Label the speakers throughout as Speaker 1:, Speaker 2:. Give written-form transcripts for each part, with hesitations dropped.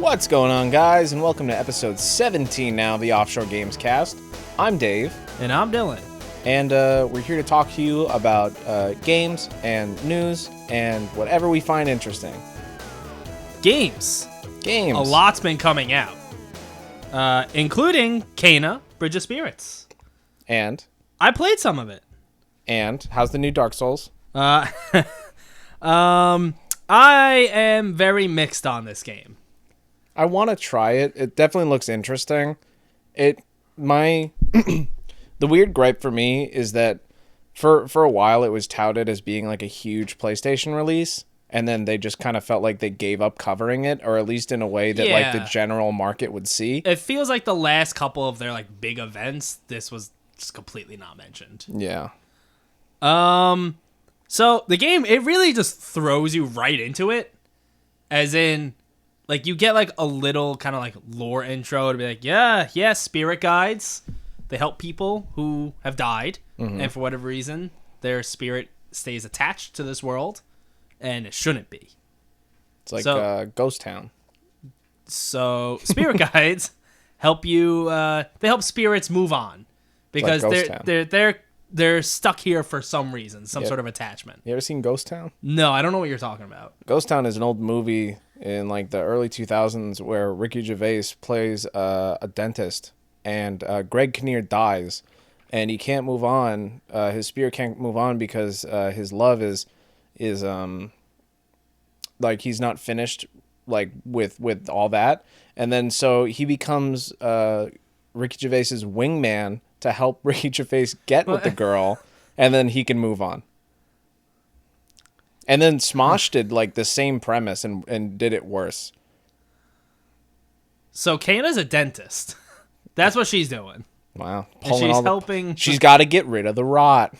Speaker 1: What's going on, guys, and welcome to episode 17 now of the Offshore Gamescast. I'm Dave.
Speaker 2: And I'm Dylan.
Speaker 1: And we're here to talk to you about games and news and whatever we find interesting.
Speaker 2: Games. A lot's been coming out, including Kena, Bridge of Spirits.
Speaker 1: And?
Speaker 2: I played some of it.
Speaker 1: And? How's the new Dark Souls?
Speaker 2: I am very mixed on this game.
Speaker 1: I want to try it. It definitely looks interesting. The weird gripe for me is that for a while it was touted as being like a huge PlayStation release, and then they just kind of felt like they gave up covering it, or at least in a way that like the general market would see.
Speaker 2: It feels like the last couple of their like big events, this was just completely not mentioned.
Speaker 1: Yeah.
Speaker 2: So the game, it really just throws you right into it, as in, like, you get like a little kind of like lore intro to be like, yeah, spirit guides. They help people who have died, and for whatever reason, their spirit stays attached to this world, and it shouldn't be.
Speaker 1: It's like Ghost Town.
Speaker 2: So spirit guides help you. They help spirits move on because
Speaker 1: like
Speaker 2: they're stuck here for some reason, some sort of attachment.
Speaker 1: You ever seen Ghost Town?
Speaker 2: No, I don't know what you're talking about.
Speaker 1: Ghost Town is an old movie in like the early 2000s where Ricky Gervais plays a dentist, and Greg Kinnear dies, and he can't move on. His spirit can't move on because his love is like he's not finished like with all that, and then so he becomes Ricky Gervais's wingman to help Ricky Gervais get with the girl, and then he can move on. And then Smosh did like the same premise and did it worse.
Speaker 2: So Kana's a dentist. That's what she's doing.
Speaker 1: Wow.
Speaker 2: And she's helping.
Speaker 1: She's got to get rid of the rot.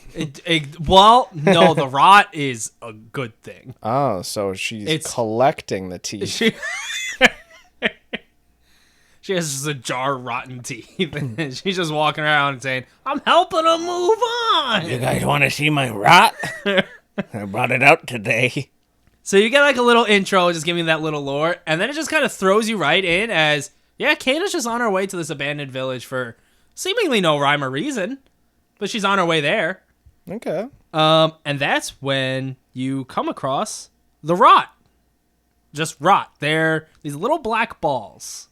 Speaker 2: Well, no, the rot is a good thing.
Speaker 1: Oh, so she's collecting the teeth.
Speaker 2: She has just a jar of rotten teeth. And she's just walking around and saying, I'm helping her move on.
Speaker 1: You guys want to see my rot? I brought it out today.
Speaker 2: So you get like a little intro, just giving that little lore, and then it just kind of throws you right in as, Kana's just on her way to this abandoned village for seemingly no rhyme or reason, but she's on her way there.
Speaker 1: Okay.
Speaker 2: And that's when you come across the rot. Just rot. They're these little black balls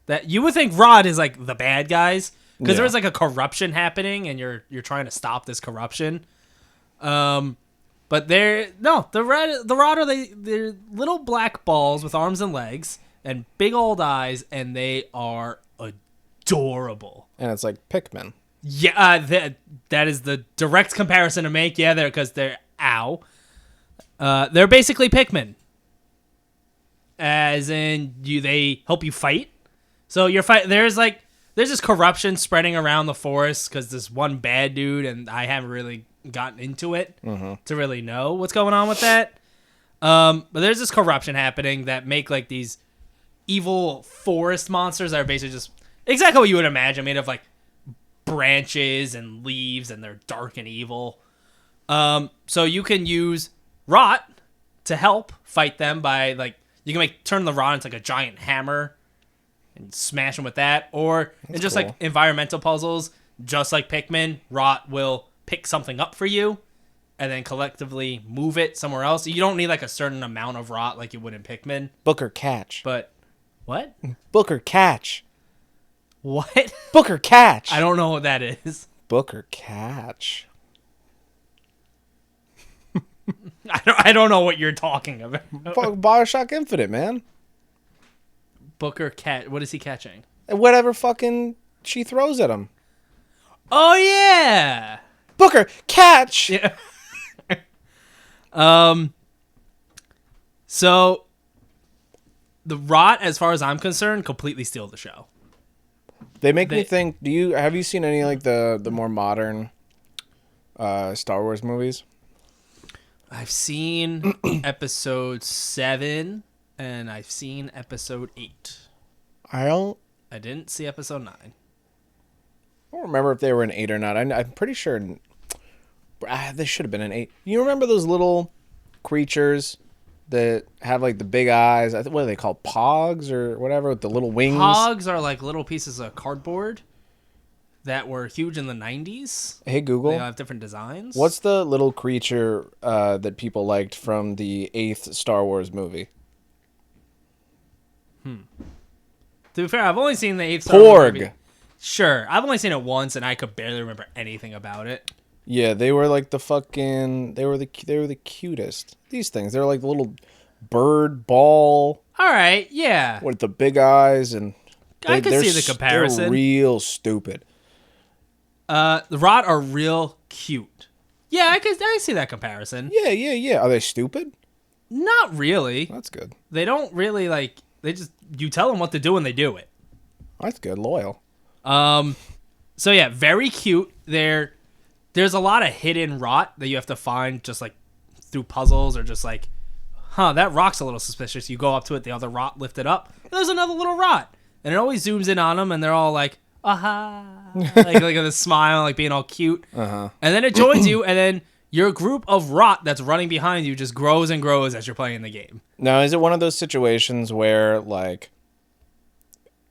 Speaker 2: that you would think rot is like the bad guys, because there's like a corruption happening, and you're trying to stop this corruption. But the rot are they're little black balls with arms and legs and big old eyes, and they are adorable.
Speaker 1: And it's like Pikmin.
Speaker 2: Yeah, that is the direct comparison to make. Yeah, because they're they're basically Pikmin. As in, they help you fight. So there's this corruption spreading around the forest because this one bad dude, and I haven't really gotten into it to really know what's going on with that. But there's this corruption happening that make like these evil forest monsters that are basically just exactly what you would imagine, made of like branches and leaves, and they're dark and evil. So you can use rot to help fight them by like you can turn the rot into like a giant hammer and smash them with that, or it's just cool. Like environmental puzzles, just like Pikmin, rot will pick something up for you and then collectively move it somewhere else. You don't need like a certain amount of rot like you would in Pikmin.
Speaker 1: Booker catch.
Speaker 2: But what?
Speaker 1: Booker catch.
Speaker 2: What?
Speaker 1: Booker catch.
Speaker 2: I don't know what that is.
Speaker 1: Booker catch.
Speaker 2: I don't know what you're talking about.
Speaker 1: BioShock Infinite, man.
Speaker 2: Booker catch. What is he catching?
Speaker 1: Whatever fucking she throws at him.
Speaker 2: Oh yeah.
Speaker 1: Booker catch.
Speaker 2: Yeah. So the rot, as far as I'm concerned, completely steal the show.
Speaker 1: They make me think. Have you seen any like the more modern Star Wars movies?
Speaker 2: I've seen episode 7 and I've seen episode 8. I didn't see episode 9.
Speaker 1: I don't remember if they were an 8 or not. I'm pretty sure they should have been an 8. You remember those little creatures that have like the big eyes. What are they called? Pogs or whatever with the little wings.
Speaker 2: Pogs are like little pieces of cardboard that were huge in the 90s.
Speaker 1: Hey Google,
Speaker 2: They have different designs.
Speaker 1: what's the little creature that people liked from the 8th Star Wars movie?
Speaker 2: To be fair, I've only seen the 8th Star Wars movie.
Speaker 1: Porg.
Speaker 2: Sure, I've only seen it once, and I could barely remember anything about it.
Speaker 1: Yeah, they were like the fucking. They were the cutest. These things. They're like the little bird ball
Speaker 2: All right, yeah.
Speaker 1: with the big eyes, and
Speaker 2: I can see the comparison.
Speaker 1: They're real stupid.
Speaker 2: The Rot are real cute. Yeah, I can see that comparison.
Speaker 1: Yeah. Are they stupid?
Speaker 2: Not really.
Speaker 1: That's good.
Speaker 2: They don't really like. They just you tell them what to do and they do it.
Speaker 1: That's good. Loyal.
Speaker 2: So yeah, very cute. There's a lot of hidden rot that you have to find just like through puzzles or just like, that rock's a little suspicious. You go up to it, the other rot lift it up. There's another little rot, and it always zooms in on them, and they're all like, aha, like with a smile, like being all cute. And then it joins you, and then your group of rot that's running behind you just grows and grows as you're playing the game.
Speaker 1: Now, is it one of those situations where like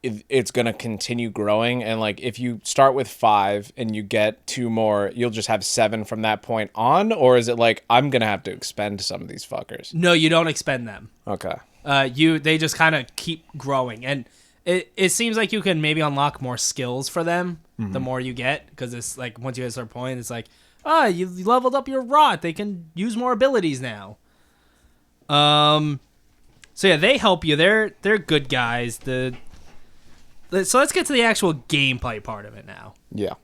Speaker 1: it's going to continue growing, and like if you start with 5 and you get 2 more, you'll just have 7 from that point on? Or is it like, I'm going to have to expend some of these fuckers?
Speaker 2: No, you don't expend them.
Speaker 1: Okay.
Speaker 2: They just kind of keep growing, and it seems like you can maybe unlock more skills for them the more you get, because it's like once you hit a certain point, it's like, you leveled up your rot, they can use more abilities now. So yeah, they help you. They're good guys. So let's get to the actual gameplay part of it now.
Speaker 1: Yeah.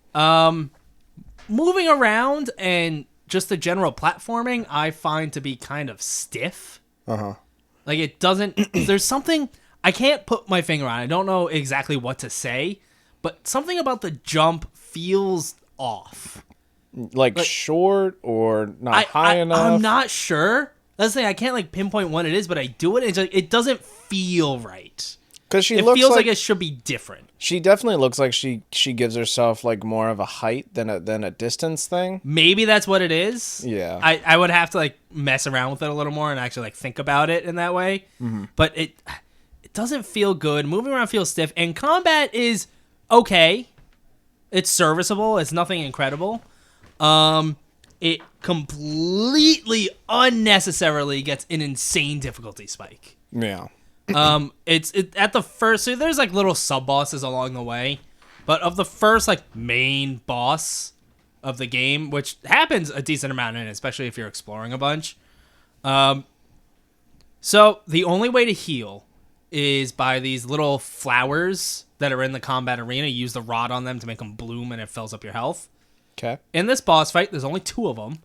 Speaker 2: Moving around and just the general platforming, I find to be kind of stiff. Like it doesn't. There's something I can't put my finger on. I don't know exactly what to say, but something about the jump feels off.
Speaker 1: Like short or not high enough?
Speaker 2: I'm not sure. Let's say I can't like pinpoint what it is, but I do it. And it's like, it doesn't feel right.
Speaker 1: Because
Speaker 2: it feels like it should be different.
Speaker 1: She definitely looks like she gives herself like more of a height than a distance thing.
Speaker 2: Maybe that's what it is.
Speaker 1: Yeah.
Speaker 2: I would have to like mess around with it a little more and actually like think about it in that way. But it doesn't feel good. Moving around feels stiff, and combat is okay. It's serviceable. It's nothing incredible. It completely unnecessarily gets an insane difficulty spike.
Speaker 1: Yeah.
Speaker 2: It's at the first, so there's like little sub bosses along the way, but of the first like main boss of the game, which happens a decent amount in it, especially if you're exploring a bunch. So the only way to heal is by these little flowers that are in the combat arena. You use the rod on them to make them bloom, and it fills up your health.
Speaker 1: Okay.
Speaker 2: In this boss fight, there's only 2 of them,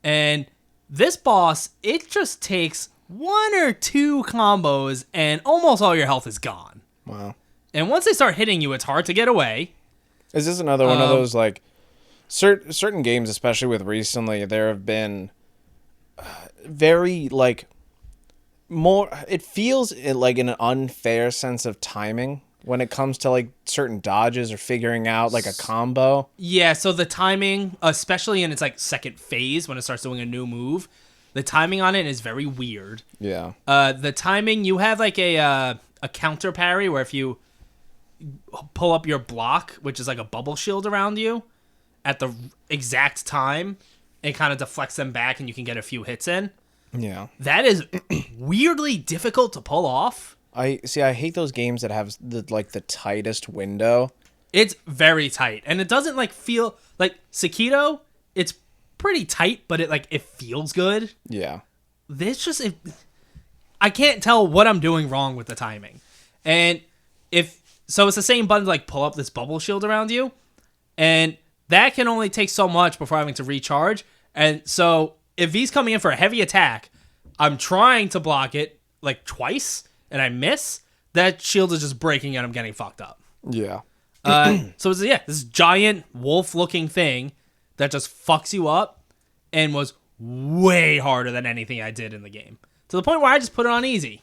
Speaker 2: and this boss, it just takes 1 or 2 combos, and almost all your health is gone.
Speaker 1: Wow.
Speaker 2: And once they start hitting you, it's hard to get away.
Speaker 1: Is this another one of those, like, certain games, especially with recently, there have been very, like, more, it feels like an unfair sense of timing when it comes to, like, certain dodges or figuring out, like, a combo.
Speaker 2: Yeah, so the timing, especially in its, like, second phase, when it starts doing a new move, the timing on it is very weird.
Speaker 1: Yeah.
Speaker 2: The timing, you have, like, a counter parry where if you pull up your block, which is like a bubble shield around you, at the exact time, it kind of deflects them back and you can get a few hits in.
Speaker 1: Yeah.
Speaker 2: That is weirdly difficult to pull off.
Speaker 1: I hate those games that have the tightest window.
Speaker 2: It's very tight, and it doesn't like feel like Sekiro. It's pretty tight, but it feels good.
Speaker 1: Yeah.
Speaker 2: I can't tell what I'm doing wrong with the timing. And so it's the same button to like pull up this bubble shield around you, and that can only take so much before having to recharge. And so if he's coming in for a heavy attack, I'm trying to block it like twice and I miss, that shield is just breaking and I'm getting fucked up.
Speaker 1: Yeah.
Speaker 2: So it's this giant wolf looking thing that just fucks you up and was way harder than anything I did in the game. To the point where I just put it on easy.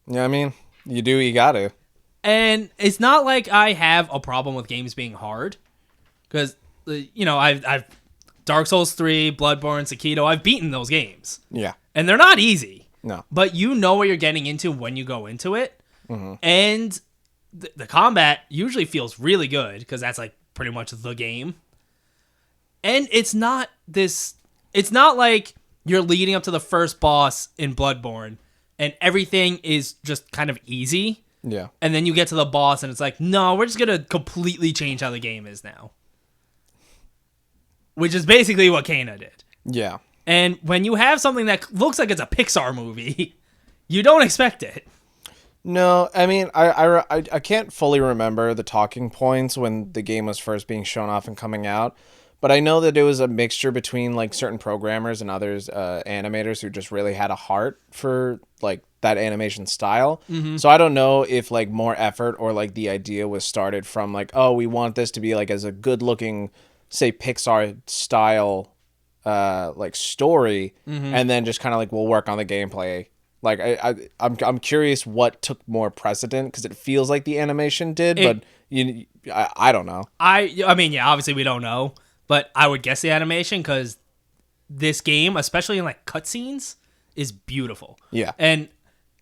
Speaker 1: Yeah, I mean, you gotta.
Speaker 2: And it's not like I have a problem with games being hard. Because, I've Dark Souls 3, Bloodborne, Sekiro, I've beaten those games.
Speaker 1: Yeah.
Speaker 2: And they're not easy.
Speaker 1: No.
Speaker 2: But you know what you're getting into when you go into it. And the combat usually feels really good because that's like pretty much the game. And it's not like you're leading up to the first boss in Bloodborne and everything is just kind of easy.
Speaker 1: Yeah.
Speaker 2: And then you get to the boss and it's like, no, we're just going to completely change how the game is now. Which is basically what Kena did.
Speaker 1: Yeah.
Speaker 2: And when you have something that looks like it's a Pixar movie, you don't expect it.
Speaker 1: No, I mean, I can't fully remember the talking points when the game was first being shown off and coming out, but I know that it was a mixture between like certain programmers and others, animators who just really had a heart for like that animation style. So I don't know if like more effort or like the idea was started from like, oh, we want this to be like as a good looking, say Pixar style, like story, and then just kind of like we'll work on the gameplay. Like I'm curious what took more precedent because it feels like the animation did, but I don't know.
Speaker 2: I mean, yeah, obviously we don't know, but I would guess the animation because this game, especially in like cutscenes, is beautiful.
Speaker 1: Yeah.
Speaker 2: And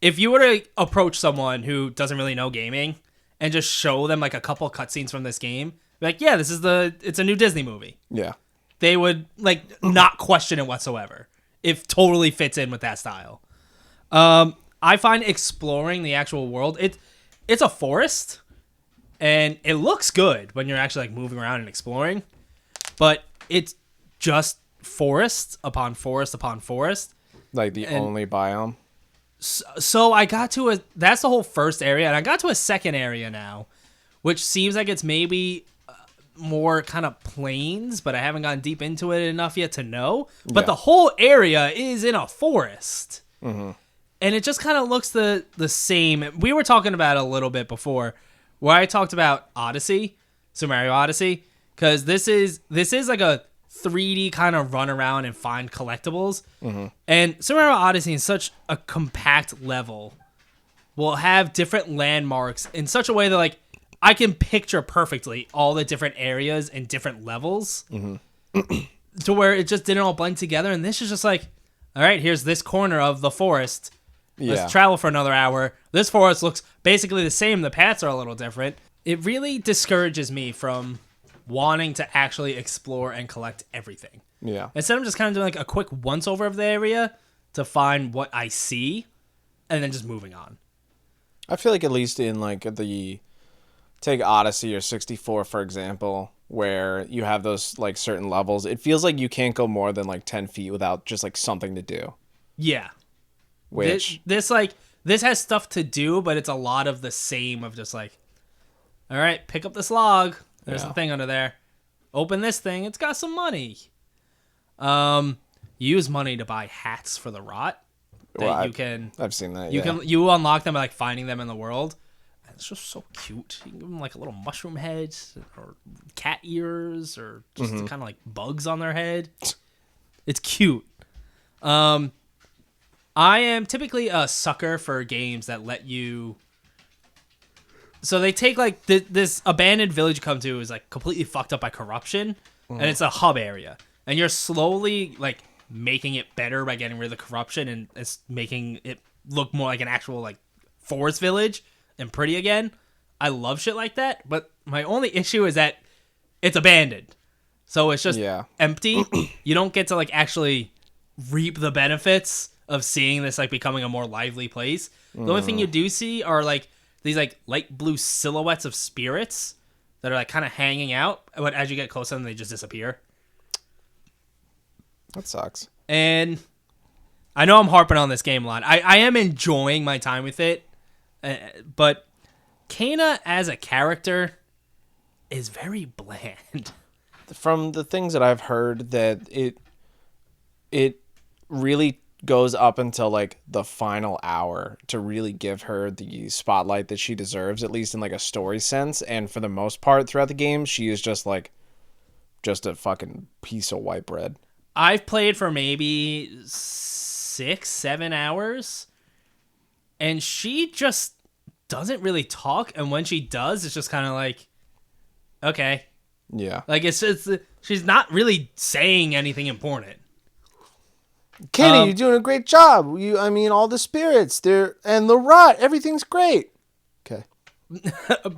Speaker 2: if you were to approach someone who doesn't really know gaming and just show them like a couple cutscenes from this game, be like, yeah, it's a new Disney movie.
Speaker 1: Yeah.
Speaker 2: They would like not question it whatsoever. It totally fits in with that style. I find exploring the actual world, it's a forest, and it looks good when you're actually like moving around and exploring, but it's just forest upon forest upon forest.
Speaker 1: Like the only biome.
Speaker 2: So I got that's the whole first area, and I got to a second area now, which seems like it's maybe more kind of plains, but I haven't gotten deep into it enough yet to know. But the whole area is in a forest. And it just kind of looks the same. We were talking about it a little bit before, where I talked about Odyssey, Super Mario Odyssey, because this is like a 3D kind of run around and find collectibles. And Super Mario Odyssey is such a compact level, will have different landmarks in such a way that like I can picture perfectly all the different areas and different levels to where it just didn't all blend together. And this is just like, all right, here's this corner of the forest. Let's travel for another hour. This forest looks basically the same. The paths are a little different. It really discourages me from wanting to actually explore and collect everything.
Speaker 1: Yeah.
Speaker 2: Instead, I'm just kind of doing like a quick once over of the area to find what I see and then just moving on.
Speaker 1: I feel like at least in like take Odyssey or 64, for example, where you have those like certain levels, it feels like you can't go more than like 10 feet without just like something to do.
Speaker 2: Yeah.
Speaker 1: Which
Speaker 2: this has stuff to do, but it's a lot of the same of just like, all right, pick up this log. There's the thing under there. Open this thing. It's got some money. Use money to buy hats for the rot.
Speaker 1: I've seen that.
Speaker 2: You unlock them by like finding them in the world. It's just so cute. You can give them like a little mushroom head or cat ears or just kind of like bugs on their head. It's cute. I am typically a sucker for games that let you... So they take like this abandoned village you come to is like completely fucked up by corruption, and it's a hub area. And you're slowly like making it better by getting rid of the corruption, and it's making it look more like an actual like forest village and pretty again. I love shit like that, but my only issue is that it's abandoned. So it's just empty. You don't get to like actually reap the benefits of seeing this like becoming a more lively place. The only thing you do see are like these like light blue silhouettes of spirits that are like kind of hanging out, but as you get close to them, they just disappear.
Speaker 1: That sucks.
Speaker 2: And I know I'm harping on this game a lot. I am enjoying my time with it, but Kena as a character is very bland.
Speaker 1: From the things that I've heard, that it really goes up until like the final hour to really give her the spotlight that she deserves, at least in like a story sense. And for the most part throughout the game, she is just a fucking piece of white bread.
Speaker 2: I've played for maybe 6-7 hours, and she just doesn't really talk. And when she does, it's just kind of like, okay.
Speaker 1: Yeah.
Speaker 2: Like it's she's not really saying anything important.
Speaker 1: Kenny, you're doing a great job. I mean, all the spirits and the rot, everything's great. Okay.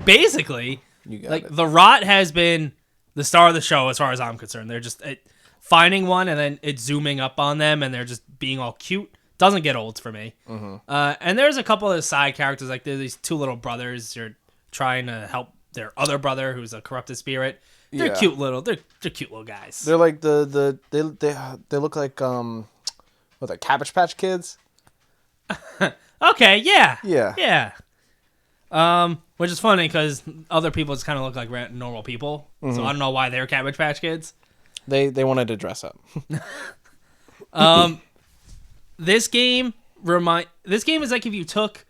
Speaker 2: Basically,
Speaker 1: You got
Speaker 2: like
Speaker 1: it.
Speaker 2: the rot has been the star of the show as far as I'm concerned. They're just finding one and then it's zooming up on them and they're just being all cute. Doesn't get old for me.
Speaker 1: Mm-hmm.
Speaker 2: And there's a couple of side characters, like there's these two little brothers. You're trying to help their other brother who's a corrupted spirit. They're cute little. They're cute little guys.
Speaker 1: They're like they look like what, like Cabbage Patch Kids.
Speaker 2: Okay, yeah.
Speaker 1: Yeah.
Speaker 2: Which is funny because other people just kind of look like normal people. So I don't know why they're Cabbage Patch Kids.
Speaker 1: They wanted to dress up.
Speaker 2: This game is like if you took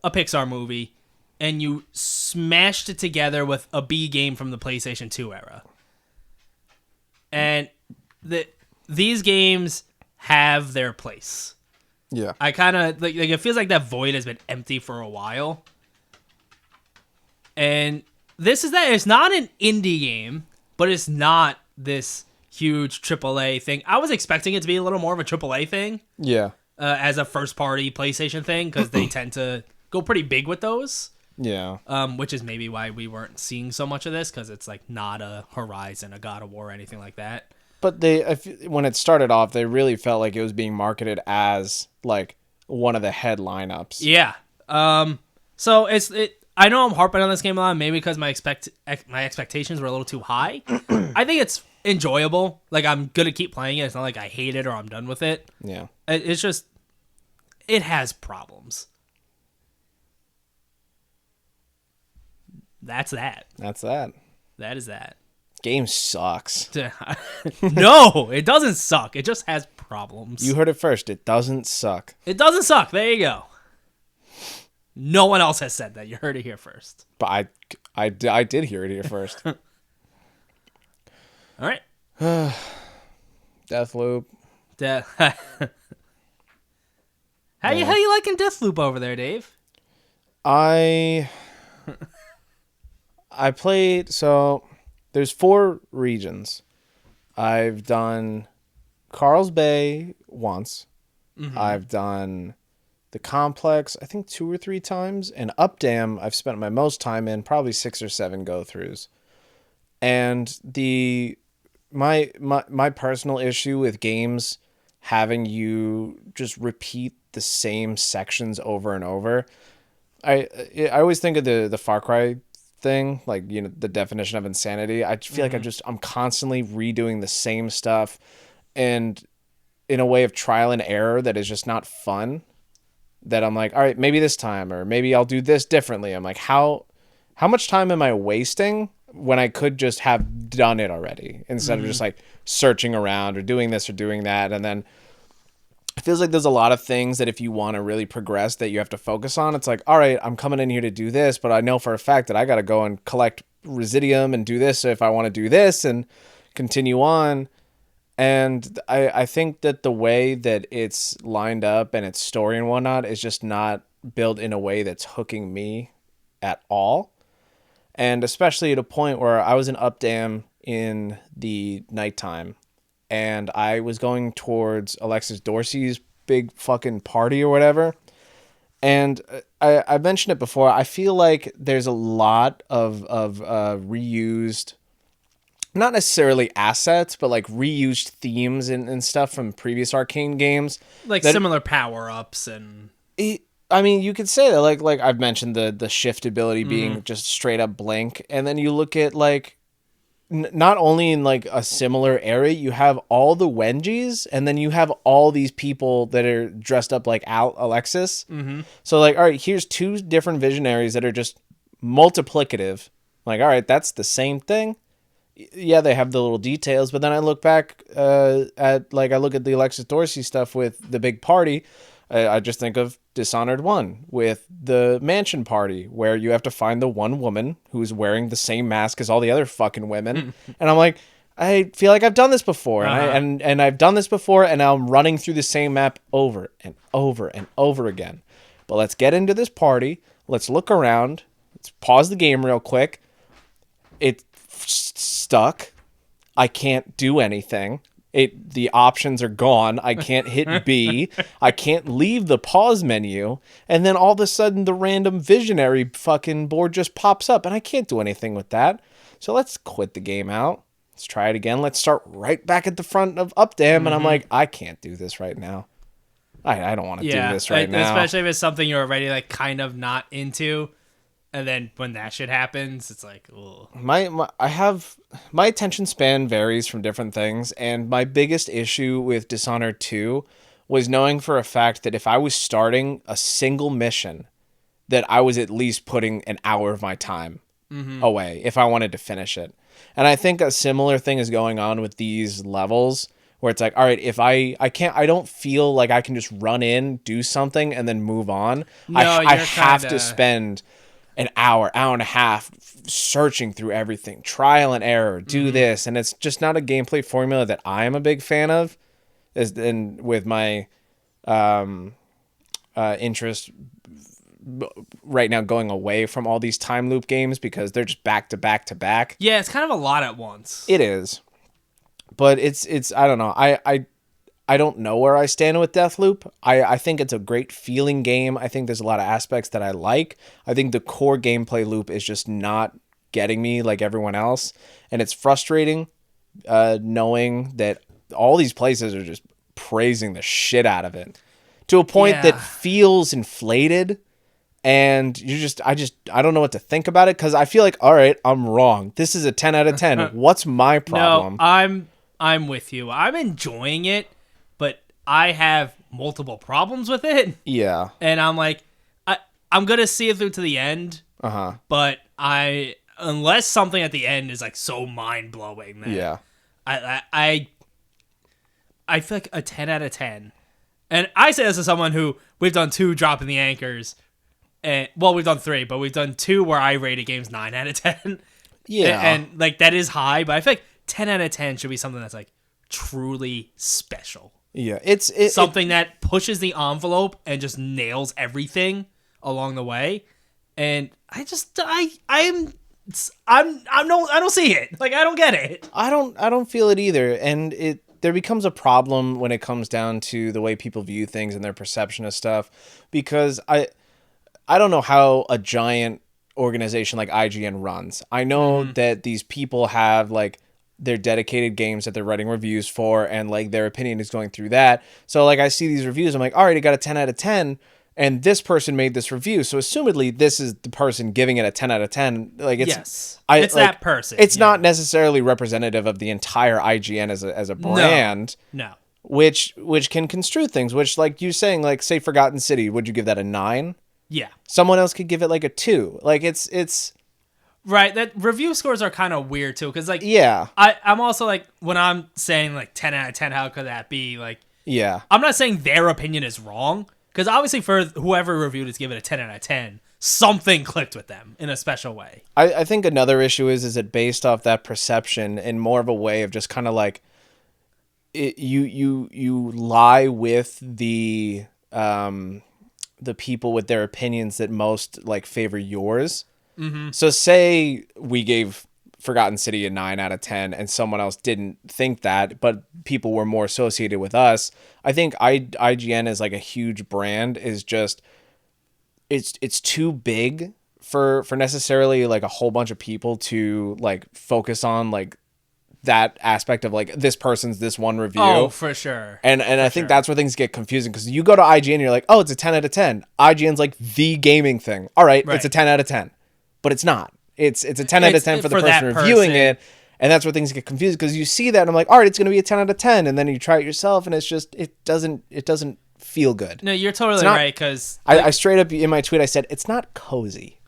Speaker 2: a Pixar movie and you smashed it together with a B game from the PlayStation 2 era. And these games have their place.
Speaker 1: Yeah.
Speaker 2: I kind of like it feels like that void has been empty for a while. And this is that. It's not an indie game, but it's not this huge AAA thing. I was expecting it to be a little more of a AAA thing.
Speaker 1: Yeah.
Speaker 2: As a first-party PlayStation thing, because they tend to go pretty big with those.
Speaker 1: Yeah.
Speaker 2: Which is maybe why we weren't seeing so much of this, because it's like not a Horizon, a God of War, or anything like that.
Speaker 1: But when it started off, they really felt like it was being marketed as like one of the head lineups.
Speaker 2: Yeah. So I know I'm harping on this game a lot, maybe because my expectations were a little too high. I think it's enjoyable. Like, I'm gonna keep playing it. It's not like I hate it or I'm done with it.
Speaker 1: Yeah.
Speaker 2: It's just it has problems. That's that.
Speaker 1: That's that.
Speaker 2: That is that.
Speaker 1: Game sucks.
Speaker 2: No, it doesn't suck. It just has problems.
Speaker 1: You heard it first. It doesn't suck.
Speaker 2: It doesn't suck. There you go. No one else has said that. You heard it here first.
Speaker 1: But I did hear it here first.
Speaker 2: All right.
Speaker 1: Deathloop.
Speaker 2: How you liking Deathloop over there, Dave?
Speaker 1: I played, so there's 4 regions. I've done Carl's Bay once. Mm-hmm. I've done the complex, I think 2 or 3 times, and Updam I've spent my most time in, probably 6 or 7 go-throughs. And my personal issue with games having you just repeat the same sections over and over, I always think of the Far Cry thing, like, you know, the definition of insanity. I feel like I'm constantly redoing the same stuff, and in a way of trial and error that is just not fun. That I'm like, all right, maybe this time, or maybe I'll do this differently. I'm like, how much time am I wasting when I could just have done it already, instead of just like searching around or doing this or doing that? And then it feels like there's a lot of things that if you want to really progress that you have to focus on. It's like, all right, I'm coming in here to do this, but I know for a fact that I got to go and collect Residium and do this if I want to do this and continue on. And I think that the way that it's lined up and its story and whatnot is just not built in a way that's hooking me at all. And especially at a point where I was in Updam in the nighttime, and I was going towards Alexis Dorsey's big fucking party or whatever. And I mentioned it before. I feel like there's a lot of reused, not necessarily assets, but like reused themes and stuff from previous Arcane games.
Speaker 2: Like similar power-ups and...
Speaker 1: I mean, you could say that, like I've mentioned the shift ability being just straight up blink. And then you look at like, not only in like a similar area, you have all the Wenjis, and then you have all these people that are dressed up like Alexis. Mm-hmm. So like, all right, here's 2 different visionaries that are just multiplicative. Like, all right, that's the same thing. Yeah, they have the little details, but then I look back I look at the Alexis Dorsey stuff with the big party. I just think of Dishonored 1 with the mansion party, where you have to find the one woman who's wearing the same mask as all the other fucking women. And I'm like, I feel like I've done this before. And I've done this before, and now I'm running through the same map over and over and over again. But let's get into this party. Let's look around. Let's pause the game real quick. It's stuck. I can't do anything. The options are gone. I can't hit B. I can't leave the pause menu. And then all of a sudden the random visionary fucking board just pops up and I can't do anything with that. So let's quit the game out. Let's try it again. Let's start right back at the front of Updam. And I'm like, I can't do this right now. I don't want to do this right now.
Speaker 2: Especially if it's something you're already like kind of not into. And then when that shit happens, it's like, ugh.
Speaker 1: My attention span varies from different things, and my biggest issue with Dishonored 2 was knowing for a fact that if I was starting a single mission, that I was at least putting an hour of my time away if I wanted to finish it. And I think a similar thing is going on with these levels where it's like, all right, if I don't feel like I can just run in, do something, and then move on.
Speaker 2: No,
Speaker 1: I have to spend an hour and a half searching through everything, trial and error, do this. And it's just not a gameplay formula that I am a big fan of. And with my interest right now going away from all these time loop games because they're just back to back to back.
Speaker 2: Yeah, it's kind of a lot at once.
Speaker 1: It is. But it's I don't know. I don't know where I stand with Deathloop. I think it's a great feeling game. I think there's a lot of aspects that I like. I think the core gameplay loop is just not getting me like everyone else. And it's frustrating knowing that all these places are just praising the shit out of it to a point that feels inflated. And I don't know what to think about it because I feel like, all right, I'm wrong. This is a 10 out of 10. What's my problem?
Speaker 2: No, I'm with you. I'm enjoying it. But I have multiple problems with it.
Speaker 1: Yeah.
Speaker 2: And I'm like, I'm going to see it through to the end.
Speaker 1: Uh-huh.
Speaker 2: But unless something at the end is like so mind-blowing, man.
Speaker 1: Yeah.
Speaker 2: I feel like a 10 out of 10. And I say this as someone who, we've done 2 dropping the anchors. And, well, we've done 3, but we've done 2 where I rated games 9 out of 10.
Speaker 1: Yeah.
Speaker 2: And like, that is high, but I feel like 10 out of 10 should be something that's like truly special.
Speaker 1: Yeah,
Speaker 2: something that pushes the envelope and just nails everything along the way. And I don't see it. Like, I don't get it.
Speaker 1: I don't feel it either. And there becomes a problem when it comes down to the way people view things and their perception of stuff, because I don't know how a giant organization like IGN runs. I know that these people have like their dedicated games that they're writing reviews for, and like their opinion is going through that. So like I see these reviews, I'm like, all right, it got a 10 out of 10, and this person made this review, so assumedly this is the person giving it a 10 out of 10. Like it's
Speaker 2: it's that person.
Speaker 1: It's not necessarily representative of the entire IGN as a brand.
Speaker 2: No.
Speaker 1: Which can construe things, which, like you saying, like say Forgotten City, would you give that a 9?
Speaker 2: Yeah.
Speaker 1: Someone else could give it like a 2. Like it's
Speaker 2: right, that review scores are kind of weird too, because like,
Speaker 1: yeah,
Speaker 2: I'm also like, when I'm saying like 10 out of 10, how could that be? Like,
Speaker 1: yeah,
Speaker 2: I'm not saying their opinion is wrong, because obviously for whoever reviewed it's given a 10 out of 10, something clicked with them in a special way.
Speaker 1: I think another issue is it based off that perception in more of a way of just kind of like you lie with the people with their opinions that most like favor yours. Mm-hmm. So say we gave Forgotten City a 9 out of 10 and someone else didn't think that, but people were more associated with us. I think IGN is like a huge brand is just, it's too big for necessarily like a whole bunch of people to like focus on like that aspect of like this person's this one review.
Speaker 2: Oh, for sure.
Speaker 1: And I think that's where things get confusing, because you go to IGN and you're like, oh, it's a 10 out of 10. IGN's like the gaming thing. All right. It's a 10 out of 10. But it's not. It's a 10 out of 10 for the person reviewing it. And that's where things get confused, because you see that and I'm like, all right, it's going to be a 10 out of 10. And then you try it yourself and it's just, it doesn't feel good.
Speaker 2: No, you're totally right. Because
Speaker 1: I straight up in my tweet, I said, it's not cozy.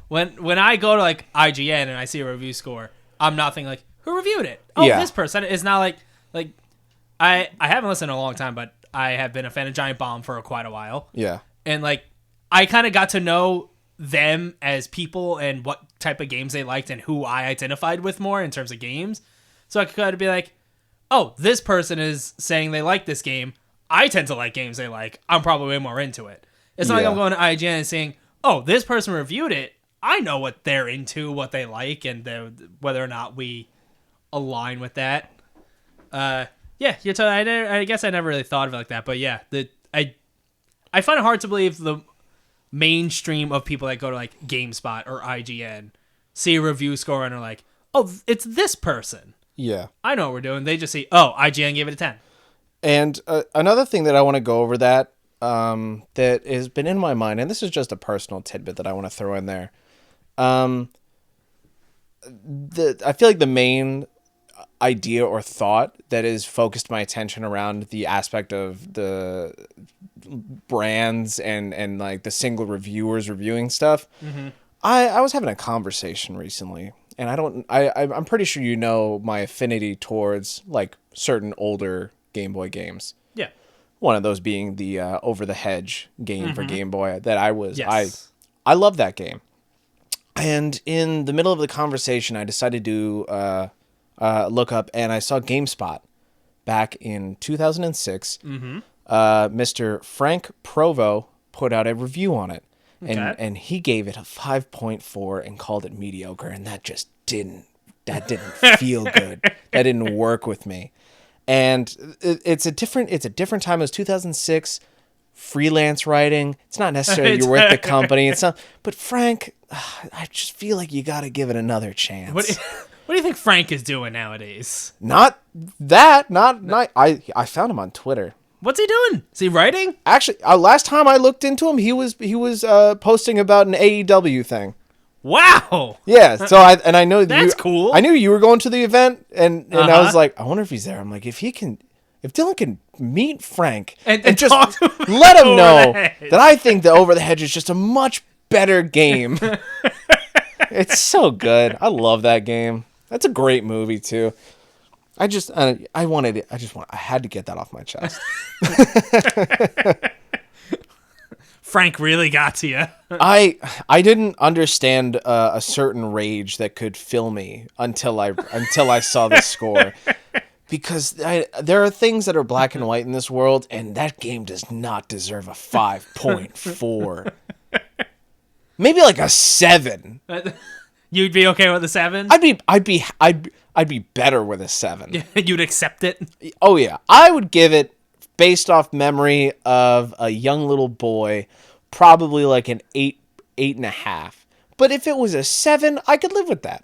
Speaker 2: When I go to like IGN and I see a review score, I'm not thinking like, who reviewed it? Oh, this person. It's not like I haven't listened in a long time, but I have been a fan of Giant Bomb for quite a while.
Speaker 1: Yeah.
Speaker 2: And like, I kind of got to know them as people and what type of games they liked and who I identified with more in terms of games. So I could kind of be like, oh, this person is saying they like this game. I tend to like games they like. I'm probably way more into it. It's not like I'm going to IGN and saying, oh, this person reviewed it. I know what they're into, what they like, and whether or not we align with that. Yeah, you're I guess I never really thought of it like that, but yeah, I find it hard to believe the mainstream of people that go to like GameSpot or IGN see a review score and are like, oh, it's this person.
Speaker 1: Yeah.
Speaker 2: I know what we're doing. They just see, oh, IGN gave it a 10.
Speaker 1: And another thing that I want to go over that has been in my mind, and this is just a personal tidbit that I want to throw in there. I feel like the main idea or thought that has focused my attention around the aspect of the brands and like the single reviewers reviewing stuff. Mm-hmm. I was having a conversation recently, and I'm pretty sure you know my affinity towards like certain older Game Boy games.
Speaker 2: Yeah.
Speaker 1: One of those being the Over the Hedge game for Game Boy that I love that game. And in the middle of the conversation, I decided to look up, and I saw GameSpot back in 2006. Mm-hmm. Mr. Frank Provo put out a review on it, and he gave it a 5.4 and called it mediocre, and that didn't feel good. That didn't work with me. And it's a different time. It was 2006. Freelance writing. It's not necessarily you're with the company. It's not. But Frank, I just feel like you got to give it another chance.
Speaker 2: What do you think Frank is doing nowadays?
Speaker 1: Not that. I found him on Twitter.
Speaker 2: What's he doing? Is he writing?
Speaker 1: Actually, last time I looked into him, he was posting about an AEW thing.
Speaker 2: Wow.
Speaker 1: Yeah. So I know
Speaker 2: that's cool.
Speaker 1: I knew you were going to the event, and I was like, I wonder if he's there. I'm like, if Dylan can meet Frank and just let him know that I think the Over the Hedge is just a much better game. It's so good. I love that game. That's a great movie too. I had to get that off my chest.
Speaker 2: Frank really got to you.
Speaker 1: I didn't understand a certain rage that could fill me until I saw the score. Because there are things that are black and white in this world, and that game does not deserve a 5.4. Maybe like a 7.
Speaker 2: You'd be okay with a 7?
Speaker 1: I'd be better with a 7.
Speaker 2: You'd accept it?
Speaker 1: Oh yeah, I would give it, based off memory of a young little boy, probably like an 8.5. But if it was a 7, I could live with that.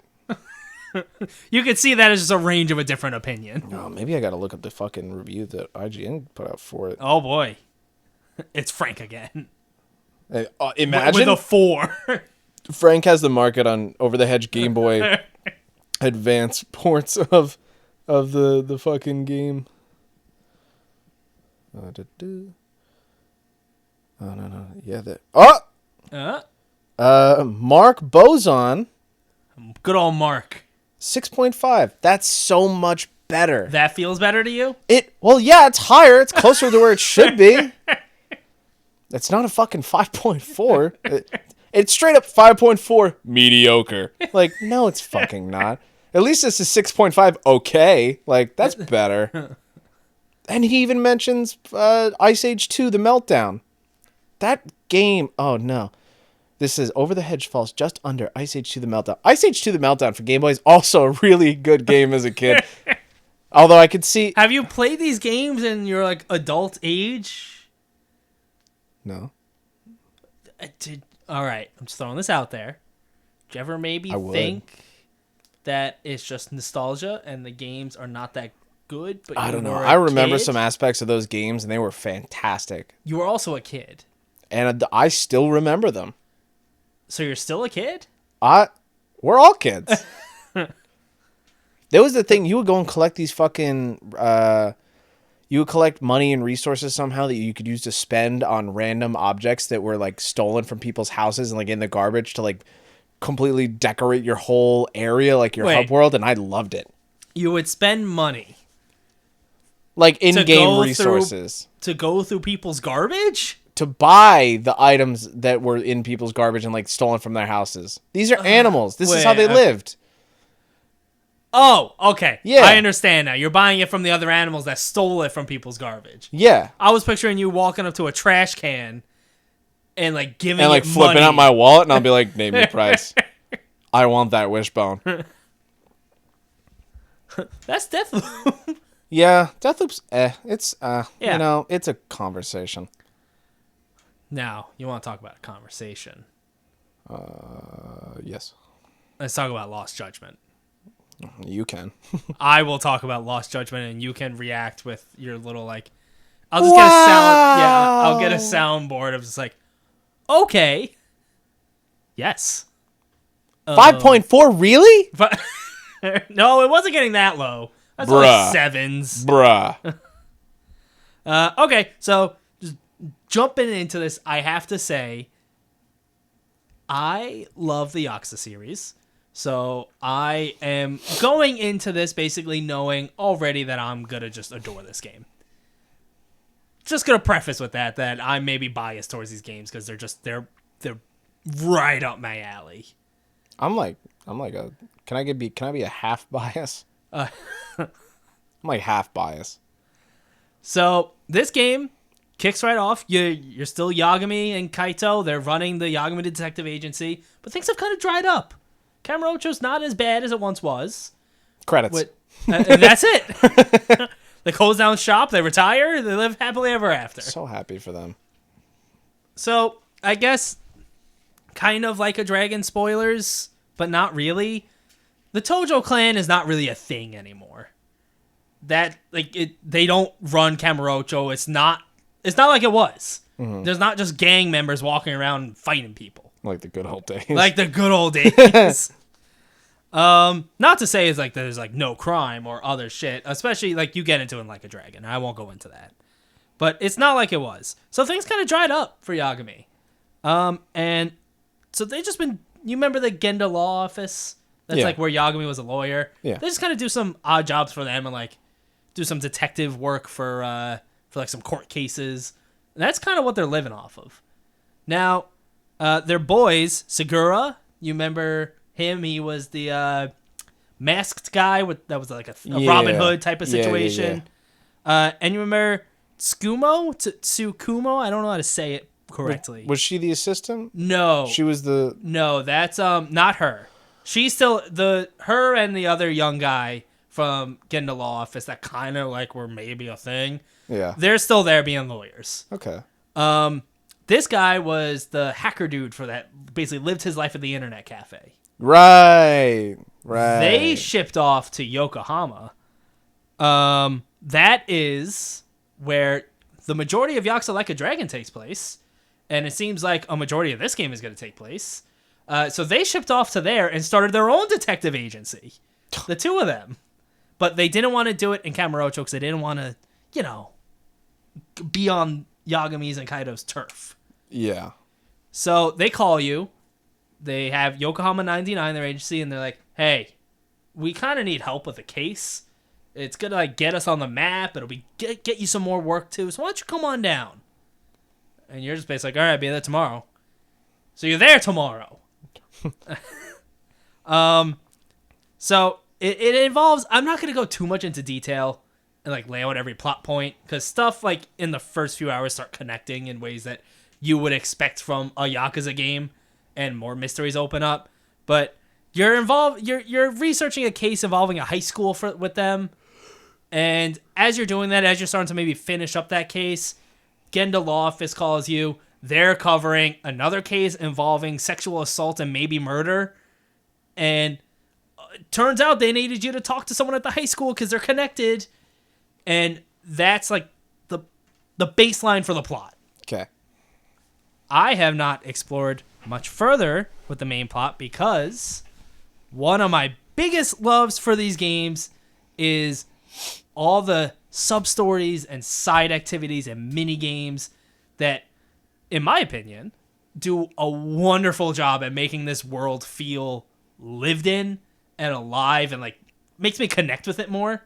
Speaker 2: You could see that as just a range of a different opinion.
Speaker 1: Oh, maybe I gotta look up the fucking review that IGN put out for it.
Speaker 2: Oh boy, it's Frank again.
Speaker 1: Imagine
Speaker 2: with a 4.
Speaker 1: Frank has the market on Over the Hedge Game Boy Advance ports of the fucking game. Oh no, yeah, that. Mark Boson.
Speaker 2: Good old Mark.
Speaker 1: 6.5. That's so much better.
Speaker 2: That feels better to you?
Speaker 1: Well, yeah, it's higher. It's closer to where it should be. It's not a fucking 5.4. It's straight up 5.4 mediocre. Like, no, it's fucking not. At least this is 6.5 okay. Like, that's better. And he even mentions Ice Age 2, The Meltdown. That game, oh no. This is Over the Hedge falls just under Ice Age 2 The Meltdown. Ice Age 2 The Meltdown for Game Boy is also a really good game as a kid. Although I could see...
Speaker 2: Have you played these games in your like adult age?
Speaker 1: No.
Speaker 2: All right, I'm just throwing this out there. Did you ever maybe think that it's just nostalgia and the games are not that good? But
Speaker 1: I don't know. I remember some aspects of those games and they were fantastic.
Speaker 2: You were also a kid.
Speaker 1: And I still remember them.
Speaker 2: So you're still a kid?
Speaker 1: We're all kids. There was the thing, you would go and collect these fucking, you would collect money and resources somehow that you could use to spend on random objects that were like stolen from people's houses and like in the garbage to like completely decorate your whole area, like your hub world, and I loved it.
Speaker 2: You would spend money.
Speaker 1: Like in-game resources.
Speaker 2: To go through people's garbage?
Speaker 1: To buy the items that were in people's garbage and like stolen from their houses. These are animals. This is how they lived.
Speaker 2: Oh, okay.
Speaker 1: Yeah.
Speaker 2: I understand now. You're buying it from the other animals that stole it from people's garbage.
Speaker 1: Yeah.
Speaker 2: I was picturing you walking up to a trash can and like giving
Speaker 1: and like
Speaker 2: it
Speaker 1: flipping
Speaker 2: money.
Speaker 1: out my wallet and I'll be like, name me a price. I want that wishbone.
Speaker 2: That's definitely...
Speaker 1: Yeah, Deathloop's it's
Speaker 2: Yeah.
Speaker 1: it's a conversation.
Speaker 2: Now, you want to talk about a conversation.
Speaker 1: Yes.
Speaker 2: Let's talk about Lost Judgment.
Speaker 1: You can.
Speaker 2: I will talk about Lost Judgment, and you can react with your little, like... I'll just
Speaker 1: Wow!
Speaker 2: get a sound... Yeah, I'll get a soundboard of just like, okay. Yes.
Speaker 1: 5.4, really?
Speaker 2: But no, it wasn't getting that low. That's only sevens.
Speaker 1: Bruh.
Speaker 2: Okay, so just jumping into this, I have to say, I love the Yakuza series. So I am going into this basically knowing already that I'm going to just adore this game. Just going to preface with that I may be biased towards these games because they're right up my alley.
Speaker 1: I'm like can I be a half bias? I'm like half bias.
Speaker 2: So this game kicks right off. You're still Yagami and Kaito. They're running the Yagami Detective Agency, but things have kind of dried up. Kamurocho's not as bad as it once was.
Speaker 1: Credits.
Speaker 2: And that's it. They close down shop. They retire. They live happily ever after.
Speaker 1: So happy for them.
Speaker 2: So I guess kind of like a Dragon spoilers, but not really. The Tojo clan is not really a thing anymore. They don't run Kamurocho. It's not like it was. Mm-hmm. There's not just gang members walking around fighting people.
Speaker 1: Like the good old days.
Speaker 2: Like the good old days. Not to say it's like there's like no crime or other shit, especially like you get into it Like a Dragon. I won't go into that. But it's not like it was. So things kind of dried up for Yagami. And so they just been, you remember the Genda Law Office? That's like where Yagami was a lawyer.
Speaker 1: Yeah.
Speaker 2: They just kind of do some odd jobs for them and like do some detective work for like some court cases. And that's kind of what they're living off of. Now, their boys, Segura, you remember him? He was the masked guy that was like a Robin Hood type of situation. And you remember Tsukumo? I don't know how to say it correctly.
Speaker 1: Was she the assistant?
Speaker 2: No.
Speaker 1: She was the...
Speaker 2: No, that's not her. She's still her and the other young guy from Genda Law Office that kind of like were maybe a thing.
Speaker 1: Yeah.
Speaker 2: They're still there being lawyers.
Speaker 1: Okay.
Speaker 2: This guy was the hacker dude for that, basically lived his life at the internet cafe.
Speaker 1: Right.
Speaker 2: They shipped off to Yokohama. That is where the majority of Yakuza Like a Dragon takes place. And it seems like a majority of this game is going to take place. So they shipped off to there and started their own detective agency. The two of them. But they didn't want to do it in Kamurocho because they didn't want to, be on Yagami's and Kaito's turf.
Speaker 1: Yeah.
Speaker 2: So they call you. They have Yokohama 99, their agency, and they're like, hey, we kind of need help with a case. It's going to like get us on the map. It'll be get you some more work too. So why don't you come on down? And you're just basically like, all right, I'll be there tomorrow. So you're there tomorrow. So it involves, I'm not going to go too much into detail and like lay out every plot point because stuff like in the first few hours start connecting in ways that you would expect from a Yakuza game and more mysteries open up. But you're involved, you're researching a case involving a high school with them. And as you're doing that, as you're starting to maybe finish up that case, Genda Law Office calls you. They're covering another case involving sexual assault and maybe murder. And it turns out they needed you to talk to someone at the high school because they're connected. And that's like the baseline for the plot.
Speaker 1: Okay.
Speaker 2: I have not explored much further with the main plot because one of my biggest loves for these games is all the sub-stories and side activities and mini-games that, in my opinion, do a wonderful job at making this world feel lived in and alive and like makes me connect with it more.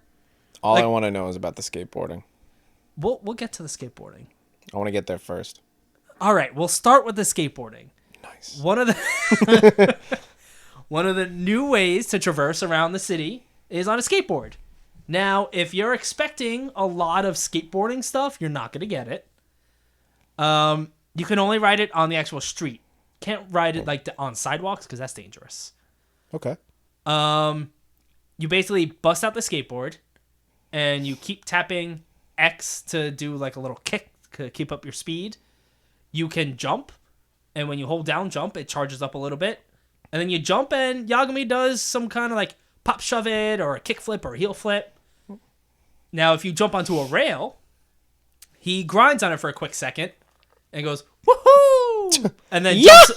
Speaker 1: All I want to know is about the skateboarding.
Speaker 2: We'll get to the skateboarding.
Speaker 1: I want to get there first.
Speaker 2: All right, we'll start with the skateboarding.
Speaker 1: Nice.
Speaker 2: One of the new ways to traverse around the city is on a skateboard. Now, if you're expecting a lot of skateboarding stuff, you're not going to get it. You can only ride it on the actual street. Can't ride it like on sidewalks because that's dangerous.
Speaker 1: Okay.
Speaker 2: You basically bust out the skateboard, and you keep tapping X to do like a little kick to keep up your speed. You can jump, and when you hold down jump, it charges up a little bit. And then you jump, and Yagami does some kind of like pop shove it or a kick flip or a heel flip. Now, if you jump onto a rail, he grinds on it for a quick second and goes, woohoo! And then jumps,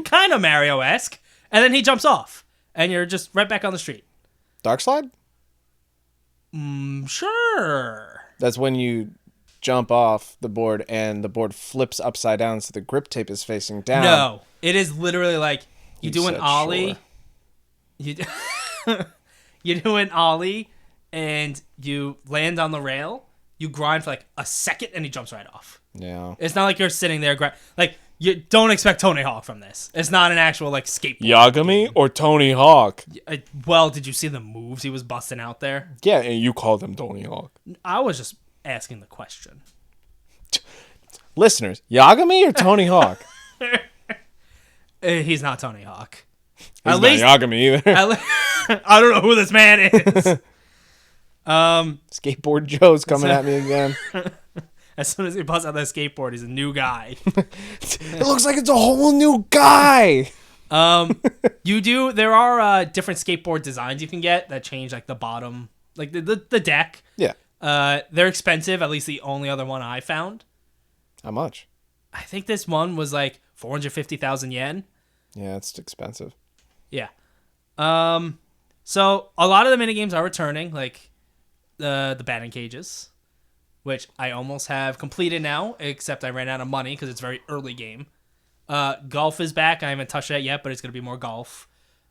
Speaker 2: kind of Mario-esque, and then he jumps off, and you're just right back on the street.
Speaker 1: Dark slide?
Speaker 2: Sure.
Speaker 1: That's when you jump off the board and the board flips upside down so the grip tape is facing down.
Speaker 2: No, it is literally like you do an ollie.
Speaker 1: Sure.
Speaker 2: You do an ollie and you land on the rail. You grind for like a second and he jumps right off.
Speaker 1: Yeah.
Speaker 2: It's not like you're sitting there like you don't expect Tony Hawk from this. It's not an actual like skateboard.
Speaker 1: Yagami or Tony Hawk?
Speaker 2: Well, did you see the moves he was busting out there?
Speaker 1: Yeah, and you called him Tony Hawk.
Speaker 2: I was just asking the question.
Speaker 1: Listeners, Yagami or Tony Hawk?
Speaker 2: He's not Tony Hawk.
Speaker 1: He's not Yagami either.
Speaker 2: I don't know who this man is.
Speaker 1: Skateboard Joe's coming at me again.
Speaker 2: As soon as he busts out that skateboard, he's a new guy.
Speaker 1: It looks like it's a whole new guy.
Speaker 2: There are different skateboard designs you can get that change like the bottom, like the deck.
Speaker 1: Yeah.
Speaker 2: They're expensive, at least the only other one I found.
Speaker 1: How much?
Speaker 2: I think this one was like 450,000 yen.
Speaker 1: Yeah, it's expensive.
Speaker 2: Yeah. So a lot of the minigames are returning, like the batting cages, which I almost have completed now, except I ran out of money because it's very early game. Golf is back. I haven't touched that yet, but it's going to be more golf.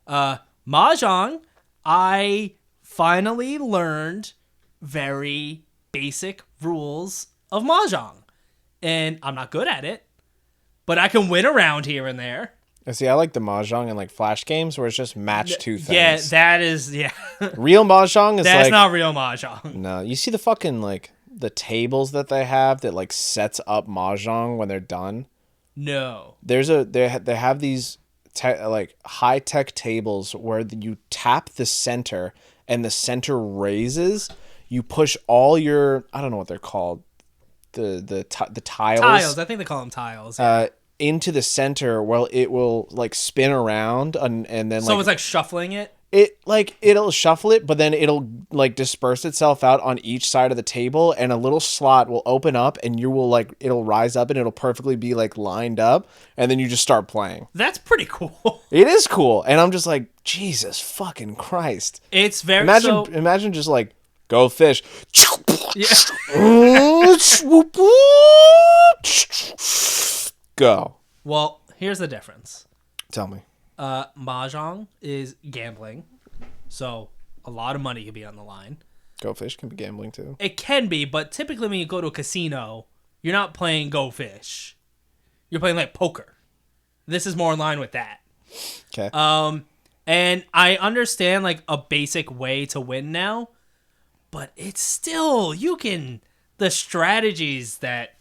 Speaker 2: Mahjong, I finally learned very basic rules of Mahjong. And I'm not good at it, but I can win around here and there.
Speaker 1: See, I like the Mahjong and like Flash games where it's just match two things.
Speaker 2: Yeah, that is,
Speaker 1: Real Mahjong is
Speaker 2: that's not real Mahjong.
Speaker 1: No, you see the fucking like the tables that they have that like sets up Mahjong when they're done?
Speaker 2: No.
Speaker 1: They have these like high tech tables where you tap the center and the center raises. You push all your, I don't know what they're called, the tiles.
Speaker 2: Tiles, I think they call them tiles. Yeah.
Speaker 1: Into the center. Well, it will like spin around and then
Speaker 2: so it's like shuffling it.
Speaker 1: It'll shuffle it, but then it'll like disperse itself out on each side of the table, and a little slot will open up, and you will like it'll rise up, and it'll perfectly be like lined up, and then you just start playing.
Speaker 2: That's pretty cool.
Speaker 1: It is cool, and I'm just like, Jesus fucking Christ!
Speaker 2: It's very
Speaker 1: imagine just like go fish. Go.
Speaker 2: Well, here's the difference.
Speaker 1: Tell me.
Speaker 2: Mahjong is gambling, so a lot of money could be on the line.
Speaker 1: Go fish can be gambling too.
Speaker 2: It can be, but typically when you go to a casino, you're not playing Go Fish. You're playing like poker. This is more in line with that.
Speaker 1: Okay.
Speaker 2: And I understand like a basic way to win now, but it's still the strategies that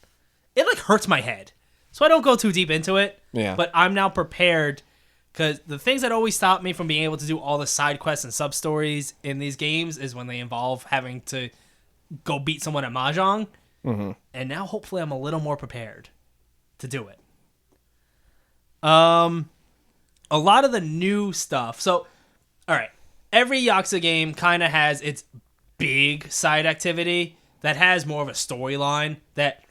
Speaker 2: it like hurts my head. So I don't go too deep into it.
Speaker 1: Yeah.
Speaker 2: But I'm now prepared because the things that always stop me from being able to do all the side quests and sub stories in these games is when they involve having to go beat someone at Mahjong.
Speaker 1: Mm-hmm.
Speaker 2: And now hopefully I'm a little more prepared to do it. A lot of the new stuff. So, all right. Every Yakuza game kind of has its big side activity that has more of a storyline that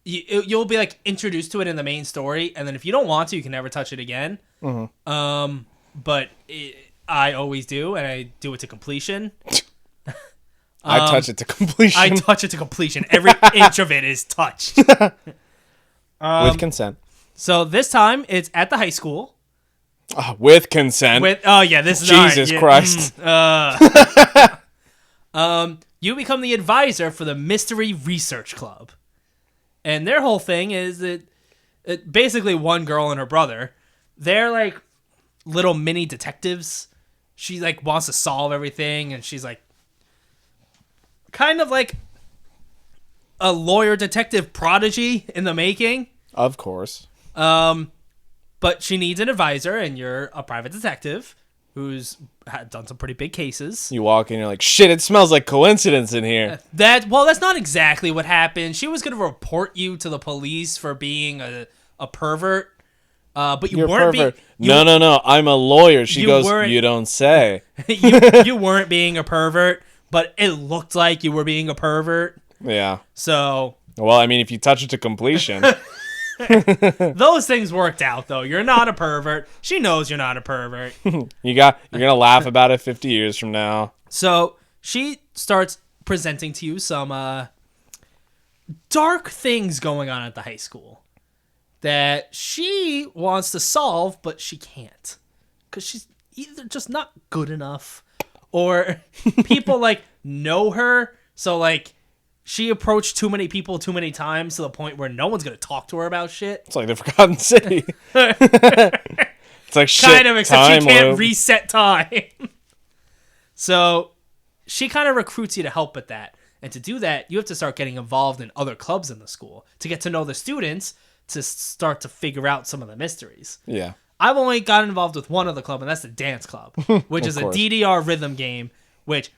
Speaker 2: you'll be like introduced to it in the main story, and then if you don't want to, you can never touch it again.
Speaker 1: Mm-hmm.
Speaker 2: But I always do, and I do it to completion.
Speaker 1: I touch it to completion.
Speaker 2: I touch it to completion. Every inch of it is touched.
Speaker 1: With consent.
Speaker 2: So this time it's at the high school.
Speaker 1: With consent.
Speaker 2: This is
Speaker 1: Jesus Christ.
Speaker 2: You become the advisor for the Mystery Research Club. And their whole thing is that basically one girl and her brother, they're like little mini detectives. She like wants to solve everything, and she's like kind of like a lawyer detective prodigy in the making.
Speaker 1: Of course.
Speaker 2: But she needs an advisor, and you're a private detective who's had done some pretty big cases.
Speaker 1: You walk in, you're like, shit, it smells like coincidence in here.
Speaker 2: That's not exactly what happened. She was going to report you to the police for being a pervert. But you weren't being...
Speaker 1: No. I'm a lawyer. She goes, you don't say.
Speaker 2: you weren't being a pervert, but it looked like you were being a pervert.
Speaker 1: Yeah.
Speaker 2: So...
Speaker 1: Well, I mean, if you touch it to completion...
Speaker 2: Those things worked out, though. You're not a pervert. She knows you're not a pervert.
Speaker 1: You're gonna laugh about it 50 years from now.
Speaker 2: So she starts presenting to you some dark things going on at the high school that she wants to solve, but she can't because she's either just not good enough or people like know her. So like. She approached too many people too many times to the point where no one's going to talk to her about shit.
Speaker 1: It's like the Forgotten City. It's like shit.
Speaker 2: Kind of, except she can't
Speaker 1: loop.
Speaker 2: reset time. So she kind of recruits you to help with that. And to do that, you have to start getting involved in other clubs in the school to get to know the students to start to figure out some of the mysteries.
Speaker 1: Yeah.
Speaker 2: I've only gotten involved with one other club, and that's the dance club, which is a DDR rhythm game, which...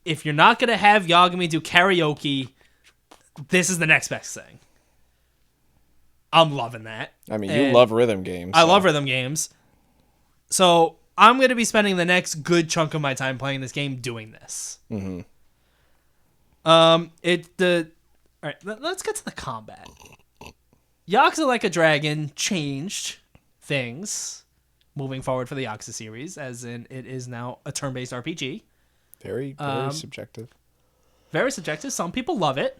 Speaker 2: If you're not going to have Yagami do karaoke, this is the next best thing. I'm loving that.
Speaker 1: I mean, you love rhythm games.
Speaker 2: I love rhythm games. So I'm going to be spending the next good chunk of my time playing this game doing this.
Speaker 1: Mm-hmm.
Speaker 2: All right, let's get to the combat. Yakuza Like a Dragon changed things moving forward for the Yakuza series, as in it is now a turn-based RPG.
Speaker 1: Very subjective.
Speaker 2: Very subjective. Some people love it.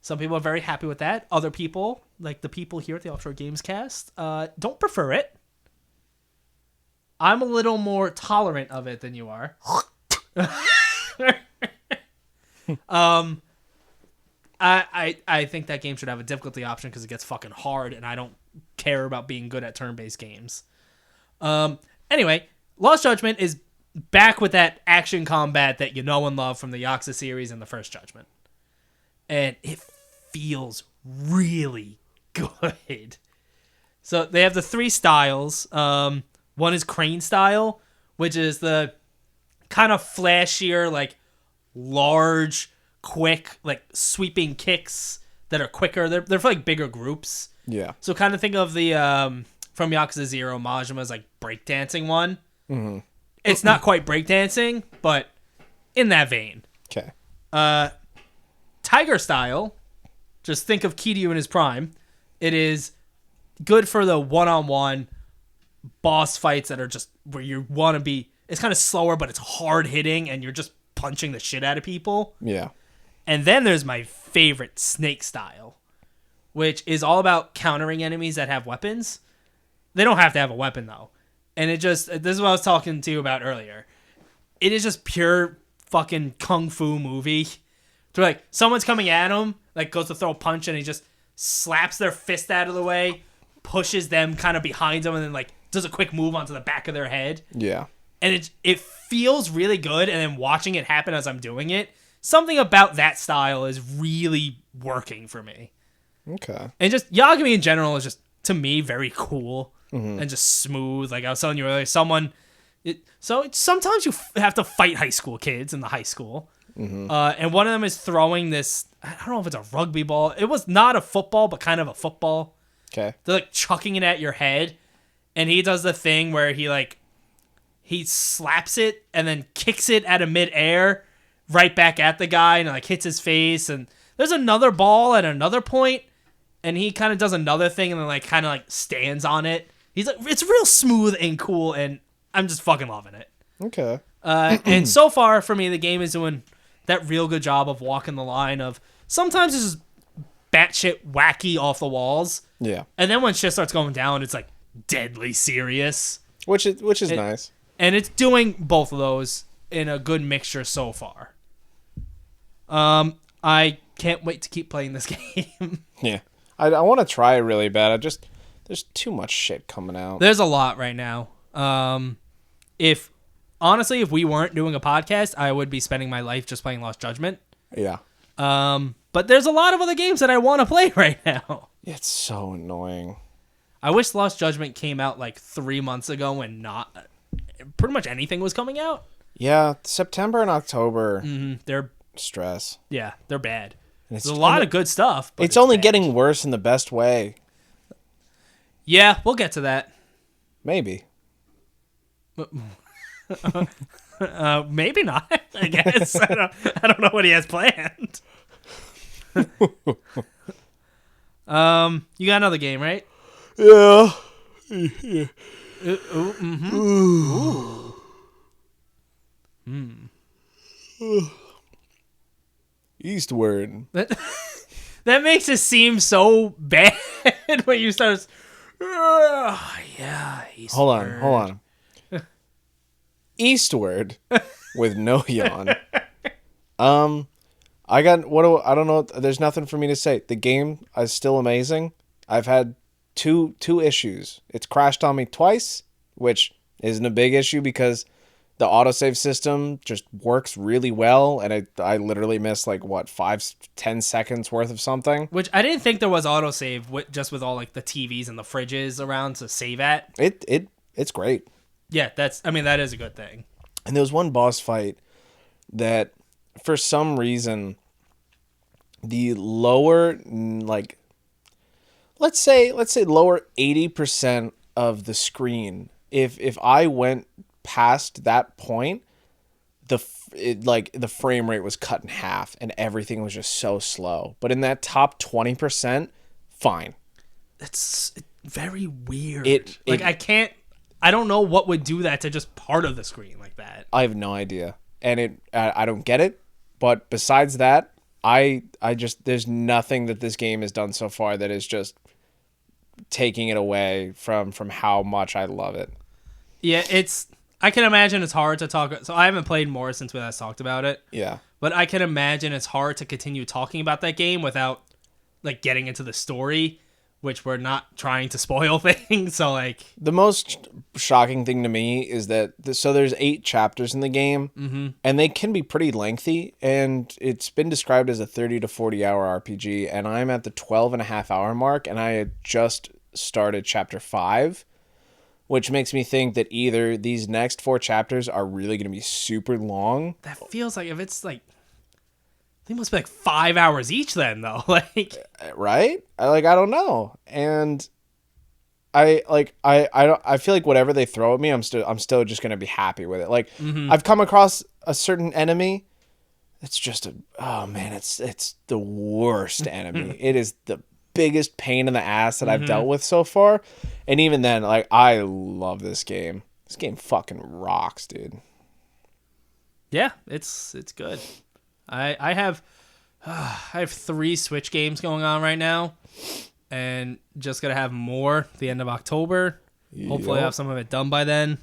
Speaker 2: Some people are very happy with that. Other people, like the people here at the Offshore Gamescast, don't prefer it. I'm a little more tolerant of it than you are. I think that game should have a difficulty option because it gets fucking hard, and I don't care about being good at turn-based games. Anyway, Lost Judgment is back with that action combat that you know and love from the Yakuza series and the First Judgment. And it feels really good. So they have the three styles. One is Crane style, which is the kind of flashier, like large, quick, like sweeping kicks that are quicker. They're for like bigger groups.
Speaker 1: Yeah.
Speaker 2: So kind of think of the from Yakuza 0 Majima's like breakdancing one.
Speaker 1: Mm-hmm.
Speaker 2: It's not quite breakdancing, but in that vein.
Speaker 1: Okay.
Speaker 2: Tiger style, just think of Kiryu in his prime. It is good for the one-on-one boss fights that are just where you want to be. It's kind of slower, but it's hard hitting, and you're just punching the shit out of people.
Speaker 1: Yeah.
Speaker 2: And then there's my favorite Snake style, which is all about countering enemies that have weapons. They don't have to have a weapon, though. And this is what I was talking to you about earlier. It is just pure fucking kung fu movie. So like, someone's coming at him, like goes to throw a punch, and he just slaps their fist out of the way, pushes them kind of behind him, and then like does a quick move onto the back of their head.
Speaker 1: Yeah.
Speaker 2: And it feels really good, and then watching it happen as I'm doing it, something about that style is really working for me.
Speaker 1: Okay.
Speaker 2: And just Yagami in general is just, to me, very cool. Mm-hmm. And just smooth. Like I was telling you earlier, sometimes you have to fight high school kids in the high school. Mm-hmm. And one of them is throwing this, I don't know if it's a rugby ball. It was not a football, but kind of a football.
Speaker 1: Okay.
Speaker 2: They're like chucking it at your head. And he does the thing where he slaps it and then kicks it out of midair right back at the guy and like hits his face. And there's another ball at another point, and he kind of does another thing and then like kind of like stands on it. He's like, it's real smooth and cool, and I'm just fucking loving it.
Speaker 1: Okay.
Speaker 2: And so far, for me, the game is doing that real good job of walking the line of sometimes it's just batshit wacky off the walls.
Speaker 1: Yeah.
Speaker 2: And then when shit starts going down, it's like deadly serious.
Speaker 1: Which is nice.
Speaker 2: And it's doing both of those in a good mixture so far. I can't wait to keep playing this game.
Speaker 1: Yeah. I want to try it really bad. There's too much shit coming out.
Speaker 2: There's a lot right now. If we weren't doing a podcast, I would be spending my life just playing Lost Judgment.
Speaker 1: Yeah.
Speaker 2: But there's a lot of other games that I want to play right now.
Speaker 1: It's so annoying.
Speaker 2: I wish Lost Judgment came out like 3 months ago and pretty much anything was coming out.
Speaker 1: Yeah, September and October.
Speaker 2: They're
Speaker 1: stress.
Speaker 2: Yeah, they're bad.
Speaker 1: There's
Speaker 2: a lot of good stuff, but
Speaker 1: it's only
Speaker 2: bad.
Speaker 1: getting worse in the best way.
Speaker 2: Yeah, we'll get to that.
Speaker 1: Maybe.
Speaker 2: Maybe not. I guess I don't know what he has planned. You got another game, right?
Speaker 1: Yeah. Eastward.
Speaker 2: That makes it seem so bad when you start. Yeah. Eastward.
Speaker 1: Hold on. Eastward with no yawn. I don't know. There's nothing for me to say. The game is still amazing. I've had two issues. It's crashed on me twice, which isn't a big issue because the autosave system just works really well, and I literally missed 5-10 seconds worth of something.
Speaker 2: Which I didn't think there was autosave just with all the TVs and the fridges around to save at.
Speaker 1: It's great.
Speaker 2: Yeah, that is a good thing.
Speaker 1: And there was one boss fight that for some reason the lower let's say lower 80% of the screen, if I went past that point, the frame rate was cut in half and everything was just so slow. But in that top 20%, fine.
Speaker 2: It's very weird. I don't know what would do that to just part of the screen like that.
Speaker 1: I have no idea. And I don't get it. But besides that, I just, there's nothing that this game has done so far that is just taking it away from how much I love it.
Speaker 2: Yeah, I can imagine it's hard to talk. So I haven't played more since we last talked about it.
Speaker 1: Yeah.
Speaker 2: But I can imagine it's hard to continue talking about that game without getting into the story, which we're not trying to spoil things. So
Speaker 1: the most shocking thing to me is that there's 8 chapters in the game, and they can be pretty lengthy, and it's been described as a 30 to 40 hour RPG, and I'm at the 12.5 hour mark, and I had just started chapter 5, which makes me think that either these next 4 chapters are really going to be super long.
Speaker 2: That feels like if it's they must be 5 hours each then, though.
Speaker 1: Right? I don't know. And I feel like whatever they throw at me, I'm still just going to be happy with it. I've come across a certain enemy. It's just it's the worst enemy. It is the biggest pain in the ass that I've dealt with so far. And even then, I love this game. This game fucking rocks, dude.
Speaker 2: Yeah, it's good. I have 3 Switch games going on right now, and just gonna have more at the end of October. Yep. Hopefully I have some of it done by then.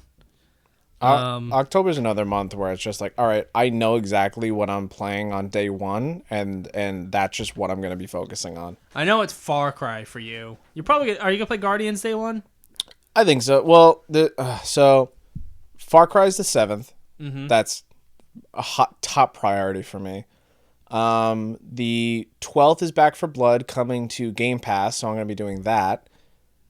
Speaker 1: October's another month where it's just all right, I know exactly what I'm playing on day 1, and that's just what I'm gonna be focusing on.
Speaker 2: I know it's Far Cry for you. Are you gonna play Guardians day 1?
Speaker 1: I think so. Well, so Far Cry is the 7th. That's a top priority for me. The 12th is Back 4 Blood coming to Game Pass, so I'm going to be doing that.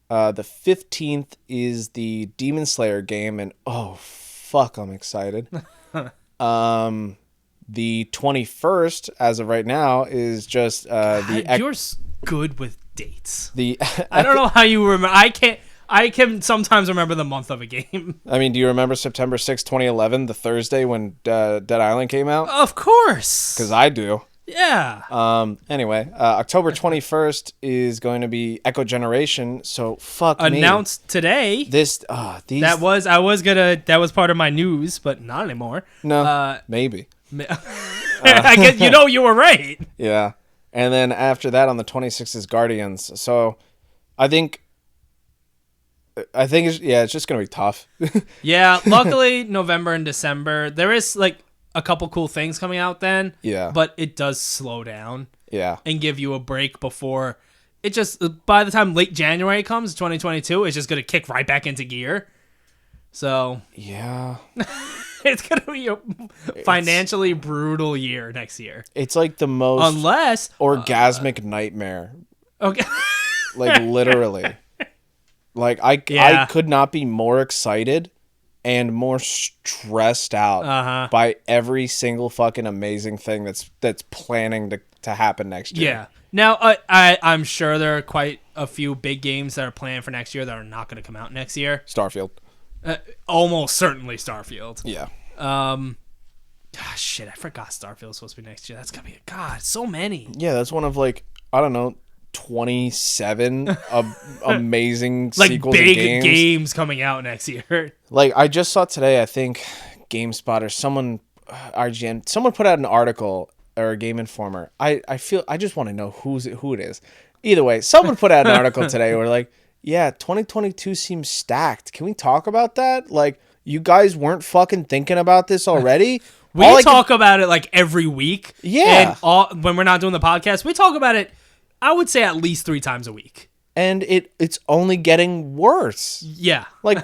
Speaker 1: The 15th is the Demon Slayer game, and oh fuck, I'm excited. The 21st, as of right now, is just
Speaker 2: you're good with dates.
Speaker 1: I
Speaker 2: don't know how you remember. I can sometimes remember the month of a game.
Speaker 1: I mean, do you remember September 6, 2011, the Thursday when Dead Island came out?
Speaker 2: Of course.
Speaker 1: Because I do.
Speaker 2: Yeah.
Speaker 1: Anyway, October 21st is going to be Echo Generation, so fuck me.
Speaker 2: Announced today. That was part of my news, but not anymore.
Speaker 1: No, maybe.
Speaker 2: I guess you were right.
Speaker 1: Yeah. And then after that on the 26th is Guardians. So I think it's just going to be tough.
Speaker 2: Yeah, luckily November and December, there is a couple cool things coming out then.
Speaker 1: Yeah.
Speaker 2: But it does slow down.
Speaker 1: Yeah.
Speaker 2: And give you a break before it just, by the time late January comes, 2022, it's just going to kick right back into gear. So.
Speaker 1: Yeah.
Speaker 2: It's going to be a financially brutal year next year.
Speaker 1: It's the most orgasmic nightmare.
Speaker 2: Okay.
Speaker 1: Literally. I could not be more excited, and more stressed out by every single fucking amazing thing that's planning to happen next year.
Speaker 2: Yeah. Now, I'm sure there are quite a few big games that are planned for next year that are not going to come out next year.
Speaker 1: Starfield.
Speaker 2: Almost certainly Starfield.
Speaker 1: Yeah.
Speaker 2: Gosh, shit, I forgot Starfield was supposed to be next year. That's going to be, God, so many.
Speaker 1: Yeah, that's one of, like, I don't know, 27 amazing
Speaker 2: like
Speaker 1: sequels
Speaker 2: big
Speaker 1: and
Speaker 2: games coming out next year.
Speaker 1: Like, I just saw today, I think GameSpot or someone, IGN, someone put out an article, or a Game Informer. I just want to know who it is. Either way, someone put out an article today where, like, yeah, 2022 seems stacked. Can we talk about that? Like, you guys weren't fucking thinking about this already?
Speaker 2: We talk about it, like, every week.
Speaker 1: Yeah.
Speaker 2: And when we're not doing the podcast, we talk about it, I would say, at least 3 times a week.
Speaker 1: And it's only getting worse.
Speaker 2: Yeah.
Speaker 1: Like,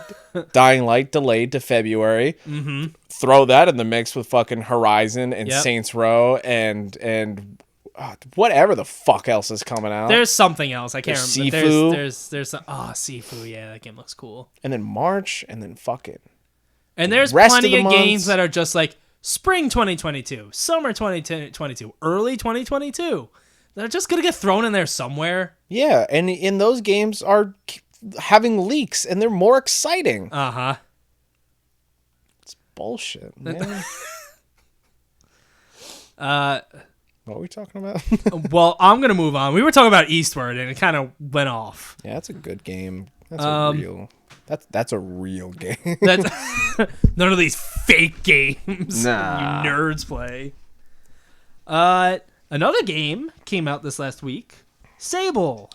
Speaker 1: Dying Light delayed to February. Mm-hmm. Throw that in the mix with fucking Horizon and Saints Row and whatever the fuck else is coming out.
Speaker 2: There's something else. I can't remember.
Speaker 1: Sifu.
Speaker 2: There's some, Sifu. Yeah, that game looks cool.
Speaker 1: And then March, and then fucking.
Speaker 2: And there's plenty of games that are just like spring 2022, summer 2022, early 2022. They're just going to get thrown in there somewhere.
Speaker 1: Yeah, and in those games are having leaks, and they're more exciting.
Speaker 2: Uh-huh.
Speaker 1: It's bullshit, man. What are we talking about?
Speaker 2: Well, I'm going to move on. We were talking about Eastward, and it kind of went off.
Speaker 1: Yeah, that's a good game. That's a real game.
Speaker 2: That's none of these fake games
Speaker 1: Nah.
Speaker 2: you nerds play. Another game came out this last week. Sable.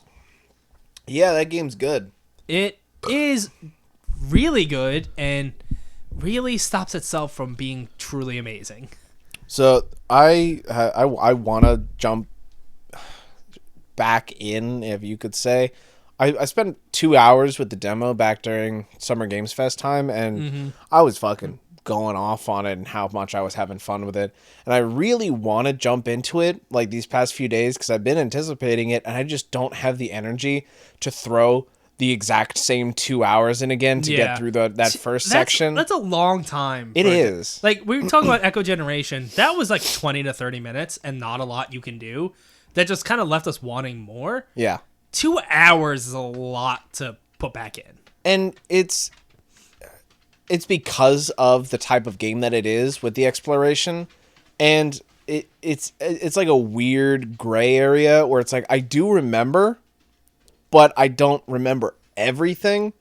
Speaker 1: Yeah, that game's good.
Speaker 2: It is really good and really stops itself from being truly amazing.
Speaker 1: So I want to jump back in, if you could say. I spent 2 hours with the demo back during Summer Games Fest time, and I was fucking going off on it and how much I was having fun with it. And I really want to jump into it like these past few days because I've been anticipating it, and I just don't have the energy to throw the exact same 2 hours in again to get through that first section.
Speaker 2: That's a long time.
Speaker 1: It is.
Speaker 2: Like, we were talking about Echo Generation. That was like 20 to 30 minutes and not a lot you can do. That just kind of left us wanting more.
Speaker 1: Yeah.
Speaker 2: 2 hours is a lot to put back in.
Speaker 1: And it's because of the type of game that it is with the exploration, and it's like a weird gray area where it's like I do remember, but I don't remember everything.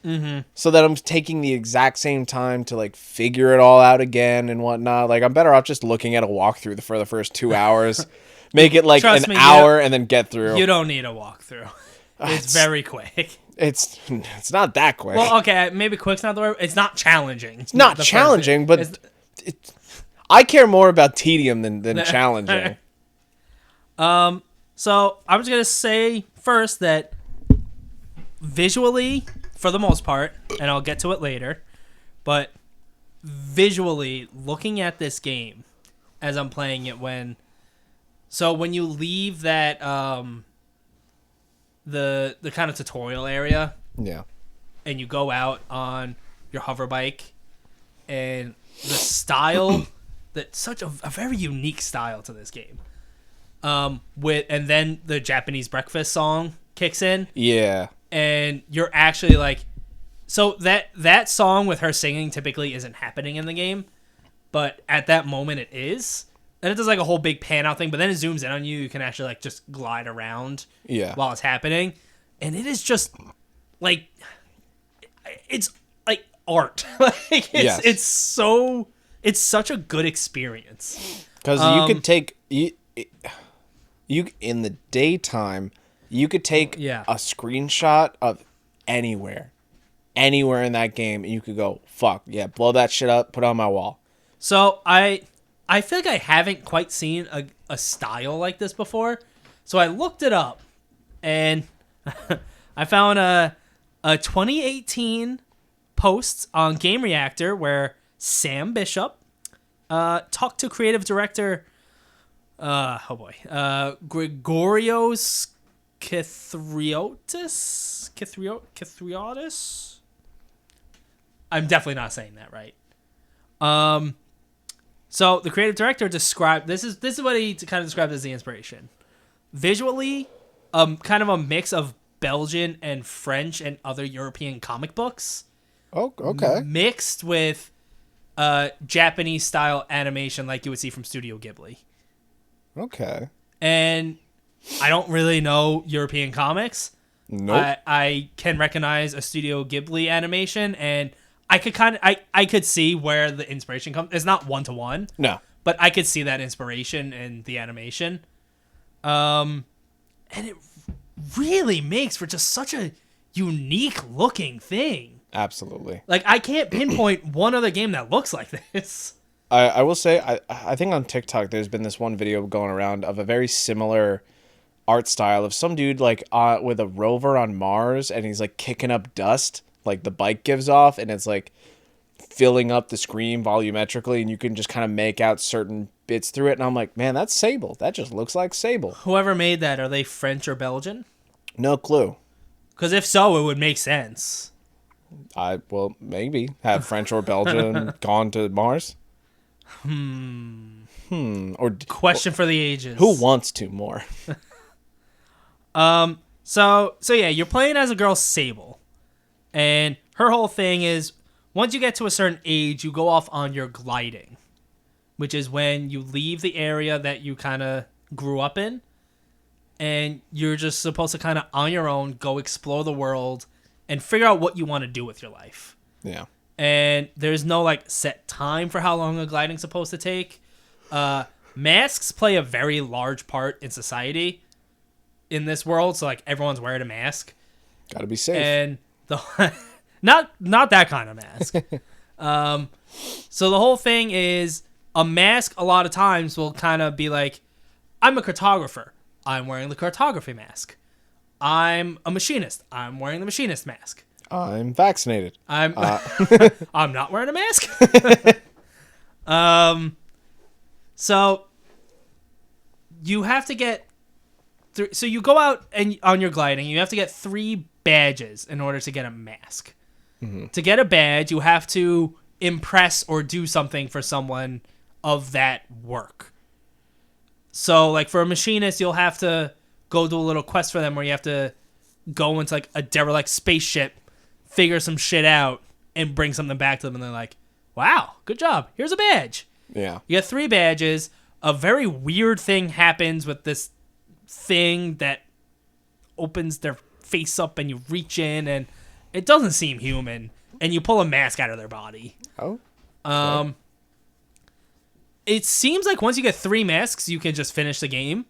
Speaker 1: So that I'm taking the exact same time to like figure it all out again and whatnot. Like I'm better off just looking at a walkthrough for the first 2 hours, make it like an hour, and then get through.
Speaker 2: You don't need a walkthrough. It's very quick.
Speaker 1: It's not that quick.
Speaker 2: Well, okay, maybe quick's not the word. It's not challenging.
Speaker 1: It's not challenging, but I care more about tedium than challenging.
Speaker 2: So I'm just gonna say first that visually, for the most part, and I'll get to it later, but visually, looking at this game as I'm playing it, when you leave that the kind of tutorial area,
Speaker 1: Yeah,
Speaker 2: and you go out on your hover bike, and the style that's such a very unique style to this game. And then the Japanese breakfast song kicks in.
Speaker 1: Yeah.
Speaker 2: And you're actually like, so that song with her singing typically isn't happening in the game, but at that moment it is. And it does like a whole big pan out thing, but then it zooms in on you. You can actually like just glide around while it's happening. And it is just like, it's like art. Like it's such a good experience.
Speaker 1: Because you could take, you in the daytime, you could take a screenshot of anywhere in that game, and you could go, fuck, yeah, blow that shit up, put it on my wall.
Speaker 2: So I feel like I haven't quite seen a style like this before. So I looked it up, and I found a 2018 post on Game Reactor where Sam Bishop talked to creative director Gregorios Kithriotis. I'm definitely not saying that right. So the creative director described this is what he kind of described as the inspiration. Visually, kind of a mix of Belgian and French and other European comic books.
Speaker 1: Oh, okay.
Speaker 2: Mixed with Japanese style animation like you would see from Studio Ghibli.
Speaker 1: Okay.
Speaker 2: And I don't really know European comics.
Speaker 1: Nope.
Speaker 2: I can recognize a Studio Ghibli animation, and I could see where the inspiration comes. It's not 1-to-1.
Speaker 1: No.
Speaker 2: But I could see that inspiration in the animation. And it really makes for just such a unique looking thing.
Speaker 1: Absolutely.
Speaker 2: Like, I can't pinpoint one other game that looks like this.
Speaker 1: I will say, I think on TikTok there's been this one video going around of a very similar art style of some dude like with a rover on Mars, and he's like kicking up dust like the bike gives off, and it's like filling up the screen volumetrically, and you can just kind of make out certain bits through it. And I'm like, man, that's Sable. That just looks like Sable.
Speaker 2: Whoever made that, are they French or Belgian?
Speaker 1: No clue.
Speaker 2: Because if so, it would make sense.
Speaker 1: Well, maybe have French or Belgian gone to Mars. Or
Speaker 2: Question for the ages.
Speaker 1: Who wants to more?
Speaker 2: So yeah, you're playing as a girl, Sable, and her whole thing is once you get to a certain age, you go off on your gliding, which is when you leave the area that you kind of grew up in, and you're just supposed to kind of on your own go explore the world and figure out what you want to do with your life.
Speaker 1: Yeah.
Speaker 2: And there's no like set time for how long a gliding's supposed to take. Masks play a very large part in society in this world, so like everyone's wearing a mask.
Speaker 1: Gotta be safe.
Speaker 2: And the not that kind of mask. So the whole thing is a mask a lot of times will kind of be like, I'm a cartographer. I'm wearing the cartography mask. I'm a machinist. I'm wearing the machinist mask.
Speaker 1: I'm vaccinated.
Speaker 2: I'm not wearing a mask. So you have to get through. So you go out and on your gliding, you have to get 3 badges in order to get a mask. Mm-hmm. To get a badge, you have to impress or do something for someone of that work. So, like for a machinist, you'll have to go do a little quest for them where you have to go into like a derelict spaceship, figure some shit out, and bring something back to them. And they're like, wow, good job. Here's a badge.
Speaker 1: Yeah.
Speaker 2: You get 3 badges. A very weird thing happens with this thing that opens their face up and you reach in and it doesn't seem human. And you pull a mask out of their body.
Speaker 1: Oh.
Speaker 2: It seems like once you get 3 masks, you can just finish the game.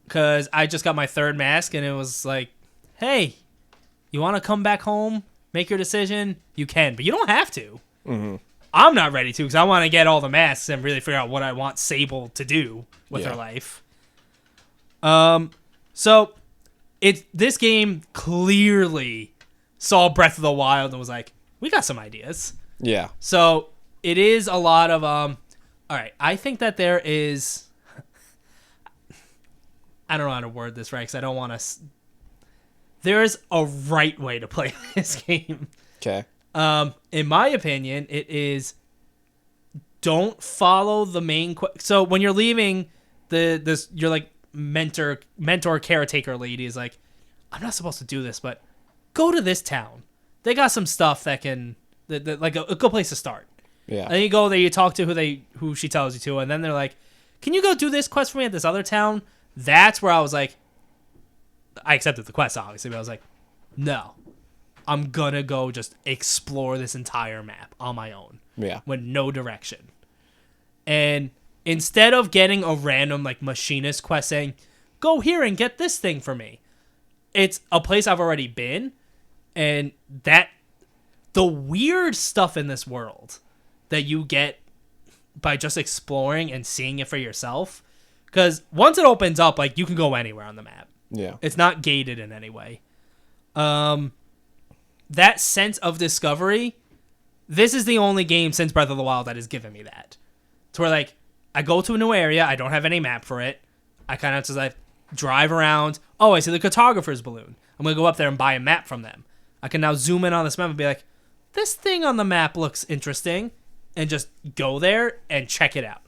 Speaker 2: Because I just got my 3rd mask and it was like, hey, you want to come back home, make your decision? You can, but you don't have to. Mm-hmm. I'm not ready to because I want to get all the masks and really figure out what I want Sable to do with her life. So this game clearly saw Breath of the Wild and was like, we got some ideas.
Speaker 1: Yeah.
Speaker 2: So it is a lot of all right, I think that there is I don't know how to word this right because I don't want to. There's a right way to play this game.
Speaker 1: Okay.
Speaker 2: In my opinion, it is don't follow the main. So when you're leaving, you're like mentor caretaker lady is like, I'm not supposed to do this, but go to this town. They got some stuff that can like a good place to start.
Speaker 1: Yeah.
Speaker 2: And then you go there, you talk to who she tells you to, and then they're like, can you go do this quest for me at this other town? That's where I was like, I accepted the quest, obviously, but I was like, no, I'm gonna go just explore this entire map on my own.
Speaker 1: Yeah.
Speaker 2: With no direction. And instead of getting a random, like, machinist quest saying, go here and get this thing for me, it's a place I've already been, and the weird stuff in this world that you get by just exploring and seeing it for yourself. Because once it opens up, like, you can go anywhere on the map.
Speaker 1: Yeah.
Speaker 2: It's not gated in any way. That sense of discovery, this is the only game since Breath of the Wild that has given me that. To where, like, I go to a new area, I don't have any map for it. I kind of just, like, drive around. Oh, I see the cartographer's balloon. I'm going to go up there and buy a map from them. I can now zoom in on this map and be like, this thing on the map looks interesting, and just go there and check it out.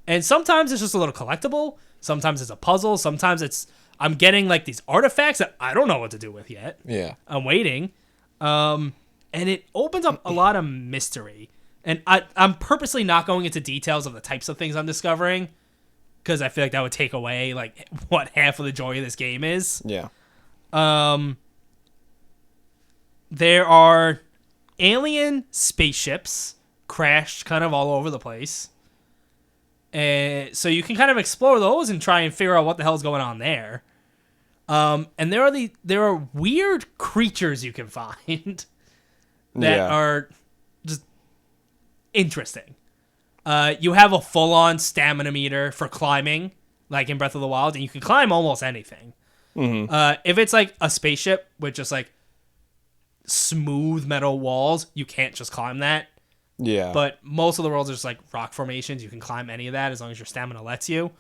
Speaker 2: And sometimes it's just a little collectible. Sometimes it's a puzzle. Sometimes I'm getting like these artifacts that I don't know what to do with yet.
Speaker 1: Yeah.
Speaker 2: I'm waiting. And it opens up a lot of mystery. And I'm purposely not going into details of the types of things I'm discovering, because I feel like that would take away like what half of the joy of this game is.
Speaker 1: Yeah.
Speaker 2: There are alien spaceships crashed kind of all over the place. And so you can kind of explore those and try and figure out what the hell's going on there. And there are weird creatures you can find that are just interesting. You have a full-on stamina meter for climbing, like in Breath of the Wild, and you can climb almost anything. Mm-hmm. If it's like a spaceship with just like smooth metal walls, you can't just climb that.
Speaker 1: Yeah.
Speaker 2: But most of the worlds are just like rock formations. You can climb any of that as long as your stamina lets you.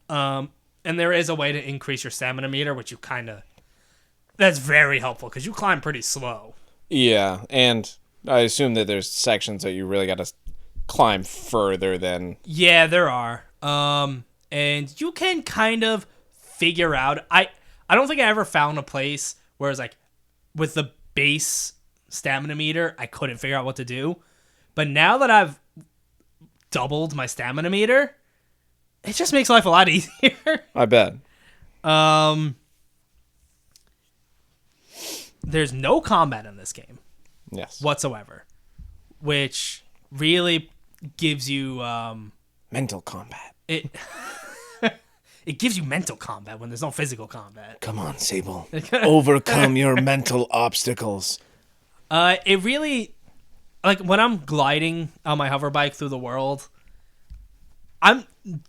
Speaker 2: And there is a way to increase your stamina meter, which that's very helpful because you climb pretty slow.
Speaker 1: Yeah, and I assume that there's sections that you really got to climb further than...
Speaker 2: Yeah, there are. And you can kind of figure out... I don't think I ever found a place where it's like, with the base stamina meter, I couldn't figure out what to do. But now that I've doubled my stamina meter, it just makes life a lot easier.
Speaker 1: I bet.
Speaker 2: There's no combat in this game.
Speaker 1: Yes.
Speaker 2: Whatsoever. Which really gives you...
Speaker 1: mental combat.
Speaker 2: It gives you mental combat when there's no physical combat.
Speaker 1: Come on, Sable. Overcome your mental obstacles.
Speaker 2: It really... Like, when I'm gliding on my hover bike through the world,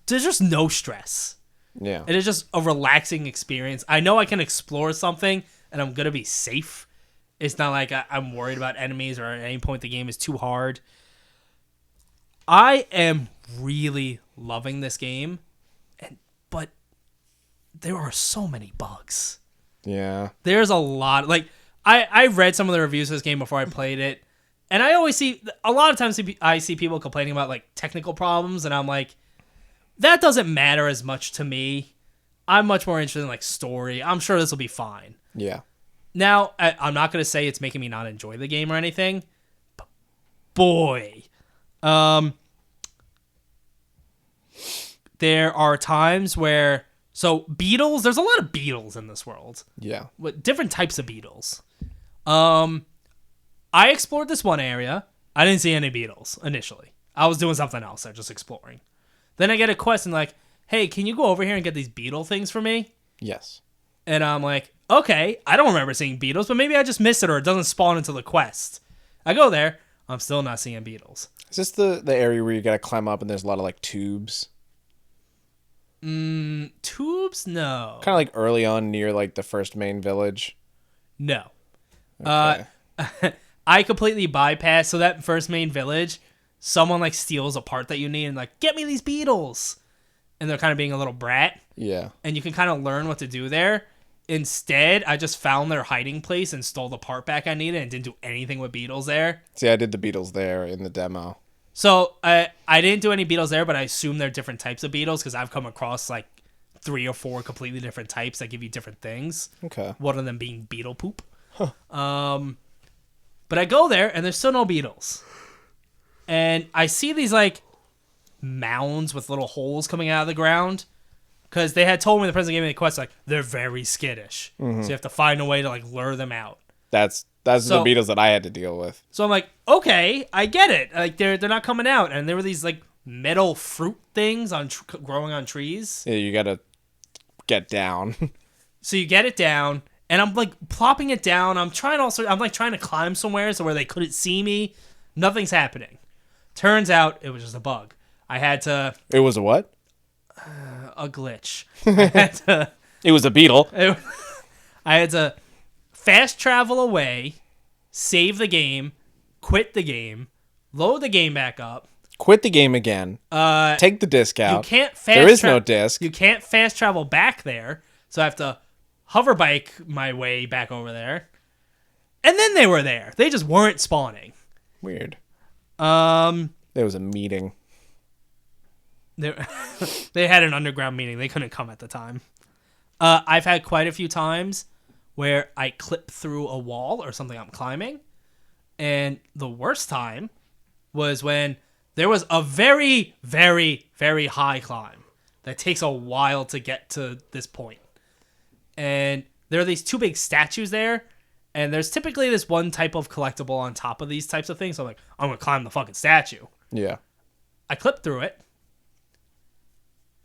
Speaker 2: there's just no stress.
Speaker 1: Yeah.
Speaker 2: It is just a relaxing experience. I know I can explore something, and I'm going to be safe. It's not like I'm worried about enemies or at any point the game is too hard. I am really loving this game, but there are so many bugs.
Speaker 1: Yeah.
Speaker 2: There's a lot. Like, I read some of the reviews of this game before I played it, and I always see, a lot of times I see people complaining about like technical problems, and I'm like, that doesn't matter as much to me. I'm much more interested in like story. I'm sure this will be fine.
Speaker 1: Yeah.
Speaker 2: Now, I'm not going to say it's making me not enjoy the game or anything, but boy, there are times where, so beetles, there's a lot of beetles in this world.
Speaker 1: Yeah.
Speaker 2: With different types of beetles. I explored this one area. I didn't see any beetles initially. I was doing something else. I was just exploring. Then I get a question like, hey, can you go over here and get these beetle things for me?
Speaker 1: Yes.
Speaker 2: And I'm like, okay, I don't remember seeing beetles, but maybe I just missed it or it doesn't spawn until the quest. I go there. I'm still not seeing beetles.
Speaker 1: Is this the area where you got to climb up and there's a lot of like tubes?
Speaker 2: Tubes? No.
Speaker 1: Kind of like early on near like the first main village?
Speaker 2: No.
Speaker 1: Okay.
Speaker 2: I completely bypassed. So that first main village, someone like steals a part that you need and like, get me these beetles. And they're kind of being a little brat.
Speaker 1: Yeah.
Speaker 2: And you can kind of learn what to do there. Instead, I just found their hiding place and stole the part back I needed and didn't do anything with beetles there.
Speaker 1: See, I did the beetles there in the demo.
Speaker 2: So I didn't do any beetles there, but I assume they're different types of beetles because I've come across like 3 or 4 completely different types that give you different things.
Speaker 1: Okay.
Speaker 2: One of them being beetle poop. Huh. But I go there and there's still no beetles. And I see these like mounds with little holes coming out of the ground. Because they had told me the person gave me the quest, like, they're very skittish. Mm-hmm. So you have to find a way to, like, lure them out.
Speaker 1: That's the beetles that I had to deal with.
Speaker 2: So I'm like, okay, I get it. Like, they're not coming out. And there were these, like, metal fruit things growing on trees.
Speaker 1: Yeah, you got to get down.
Speaker 2: So you get it down, and I'm, like, plopping it down. I'm trying to climb somewhere so where they couldn't see me. Nothing's happening. Turns out it was just a bug. I had to...
Speaker 1: It was a what?
Speaker 2: A glitch.
Speaker 1: It was a beetle.
Speaker 2: I had to fast travel away, save the game, quit the game, load the game back up,
Speaker 1: quit the game again, take the disc out.
Speaker 2: You can't
Speaker 1: there is no disc.
Speaker 2: You can't fast travel back there, so I have to hover bike my way back over there. And then they were there. They just weren't spawning.
Speaker 1: Weird.
Speaker 2: There
Speaker 1: was a meeting.
Speaker 2: They had an underground meeting. They couldn't come at the time. I've had quite a few times where I clip through a wall or something I'm climbing. And the worst time was when there was a very, very, very high climb that takes a while to get to this point. And there are these two big statues there. And there's typically this one type of collectible on top of these types of things. So I'm like, I'm going to climb the fucking statue.
Speaker 1: Yeah.
Speaker 2: I clip through it.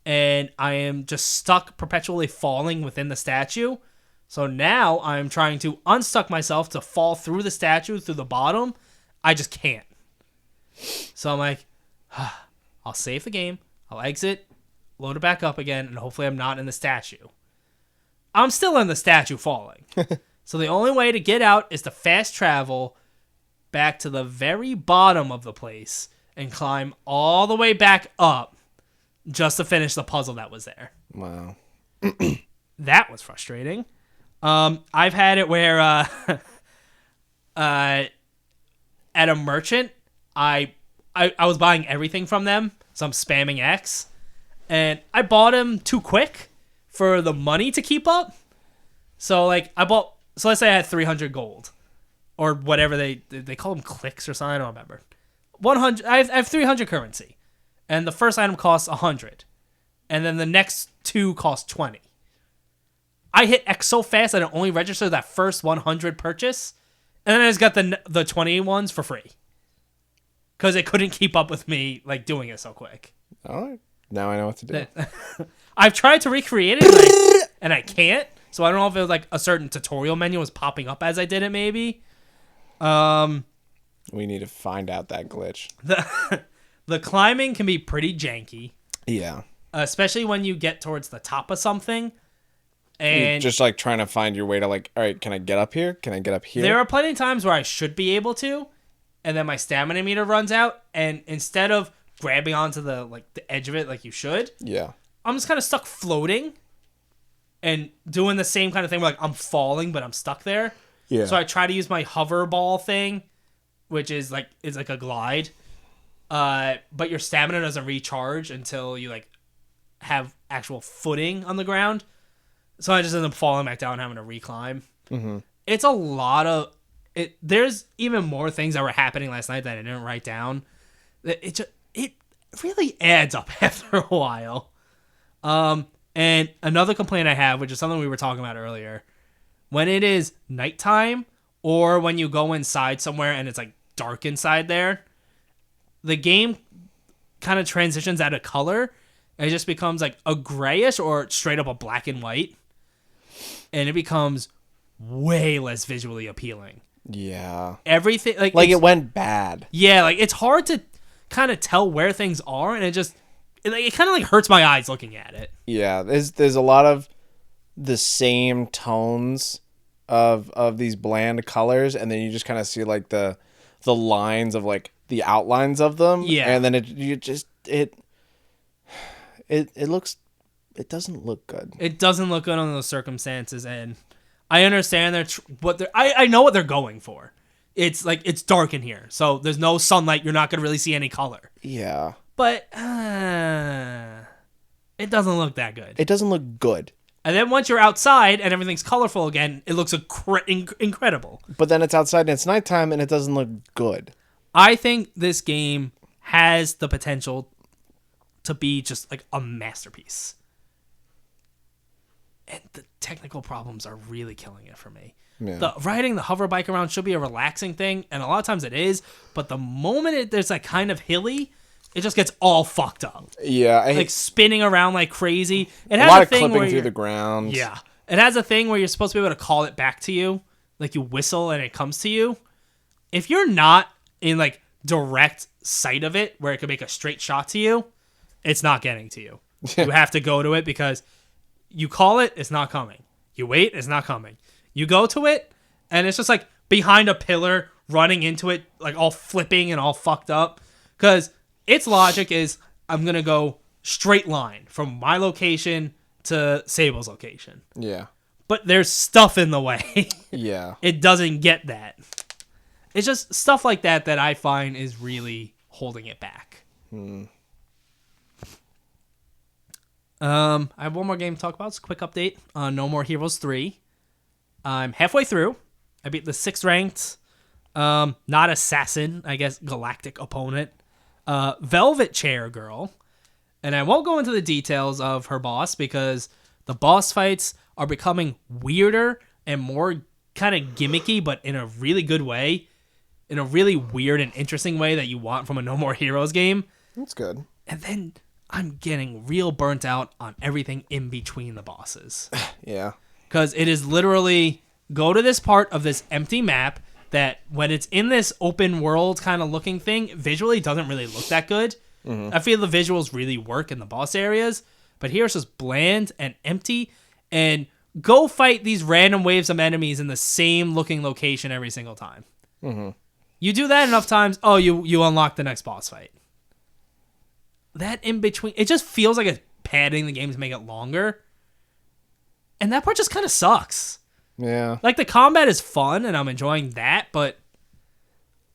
Speaker 2: And I am just stuck perpetually falling within the statue. So now I'm trying to unstuck myself to fall through the statue, through the bottom. I just can't. So I'm like, I'll save the game. I'll exit, load it back up again, and hopefully I'm not in the statue. I'm still in the statue falling. So the only way to get out is to fast travel back to the very bottom of the place and climb all the way back up just to finish the puzzle that was there.
Speaker 1: Wow.
Speaker 2: That was frustrating. I've had it where at a merchant, I was buying everything from them, so I'm spamming X, and I bought them too quick for the money to keep up. So like so let's say I had 300 gold, or whatever they call them, clicks or something. I don't remember. 100. I have 300 currency, and the first item costs 100, and then the next two cost 20. I hit X so fast that it only registered that first 100 purchase, and then I just got the 20 ones for free because it couldn't keep up with me like doing it so quick.
Speaker 1: All right, now I know what to do.
Speaker 2: I've tried to recreate it, and I can't. So I don't know if it was like a certain tutorial menu was popping up as I did it, maybe.
Speaker 1: We need to find out that glitch.
Speaker 2: The climbing can be pretty janky.
Speaker 1: Yeah.
Speaker 2: Especially when you get towards the top of something. And
Speaker 1: you're just like trying to find your way to like, all right, can I get up here? Can I get up here?
Speaker 2: There are plenty of times where I should be able to, and then my stamina meter runs out, and instead of grabbing onto the edge of it like you should,
Speaker 1: yeah,
Speaker 2: I'm just kind of stuck floating and doing the same kind of thing where like I'm falling but I'm stuck there.
Speaker 1: Yeah.
Speaker 2: So I try to use my hover ball thing, which is like a glide. But your stamina doesn't recharge until you like have actual footing on the ground. So I just end up falling back down and having to reclimb. Mm-hmm. It's a lot of it. There's even more things that were happening last night that I didn't write down. It really adds up after a while. And another complaint I have, which is something we were talking about earlier, when it is nighttime or when you go inside somewhere and it's like dark inside there, the game kind of transitions out of color. It just becomes like a grayish or straight up a black and white. And it becomes way less visually appealing.
Speaker 1: Yeah.
Speaker 2: Everything like
Speaker 1: it went bad.
Speaker 2: Yeah, like it's hard to kind of tell where things are, and it kind of like hurts my eyes looking at it.
Speaker 1: Yeah, there's a lot of the same tones of these bland colors, and then you just kind of see like the lines of like the outlines of them.
Speaker 2: Yeah,
Speaker 1: and then it doesn't look good.
Speaker 2: It doesn't look good under those circumstances, and I understand I know what they're going for. It's like it's dark in here, so there's no sunlight. You're not gonna really see any color.
Speaker 1: Yeah,
Speaker 2: but it doesn't look that good.
Speaker 1: It doesn't look good.
Speaker 2: And then once you're outside and everything's colorful again, it looks incredible.
Speaker 1: But then it's outside and it's nighttime and it doesn't look good.
Speaker 2: I think this game has the potential to be just like a masterpiece. And the technical problems are really killing it for me. Yeah. The riding the hover bike around should be a relaxing thing, and a lot of times it is, but the moment there's like kind of hilly, it just gets all fucked up.
Speaker 1: Yeah.
Speaker 2: Like spinning around like crazy. It has
Speaker 1: a lot of clipping through the ground.
Speaker 2: Yeah. It has a thing where you're supposed to be able to call it back to you. Like you whistle and it comes to you. If you're not in like direct sight of it where it could make a straight shot to you, it's not getting to you. You have to go to it because you call it, it's not coming. You wait, it's not coming. You go to it, and it's just like behind a pillar, running into it, like all flipping and all fucked up. Because its logic is, I'm going to go straight line from my location to Sable's location.
Speaker 1: Yeah.
Speaker 2: but there's stuff in the way.
Speaker 1: Yeah.
Speaker 2: It doesn't get that. It's just stuff like that that I find is really holding it back. I have one more game to talk about. It's a quick update on No More Heroes 3. I'm halfway through. I beat the 6th ranked, not assassin, I guess, galactic opponent, Velvet Chair Girl. And I won't go into the details of her boss because the boss fights are becoming weirder and more kind of gimmicky, but in a really good way. In a really weird and interesting way that you want from a No More Heroes game.
Speaker 1: That's good.
Speaker 2: And then I'm getting real burnt out on everything in between the bosses.
Speaker 1: Yeah.
Speaker 2: Because it is literally go to this part of this empty map that when it's in this open world kind of looking thing, visually doesn't really look that good. Mm-hmm. I feel the visuals really work in the boss areas, but here it's just bland and empty. And go fight these random waves of enemies in the same looking location every single time.
Speaker 1: Mm-hmm.
Speaker 2: You do that enough times, you unlock the next boss fight. That in between, it just feels like it's padding the game to make it longer. And that part just kind of sucks.
Speaker 1: Yeah.
Speaker 2: Like, the combat is fun, and I'm enjoying that, but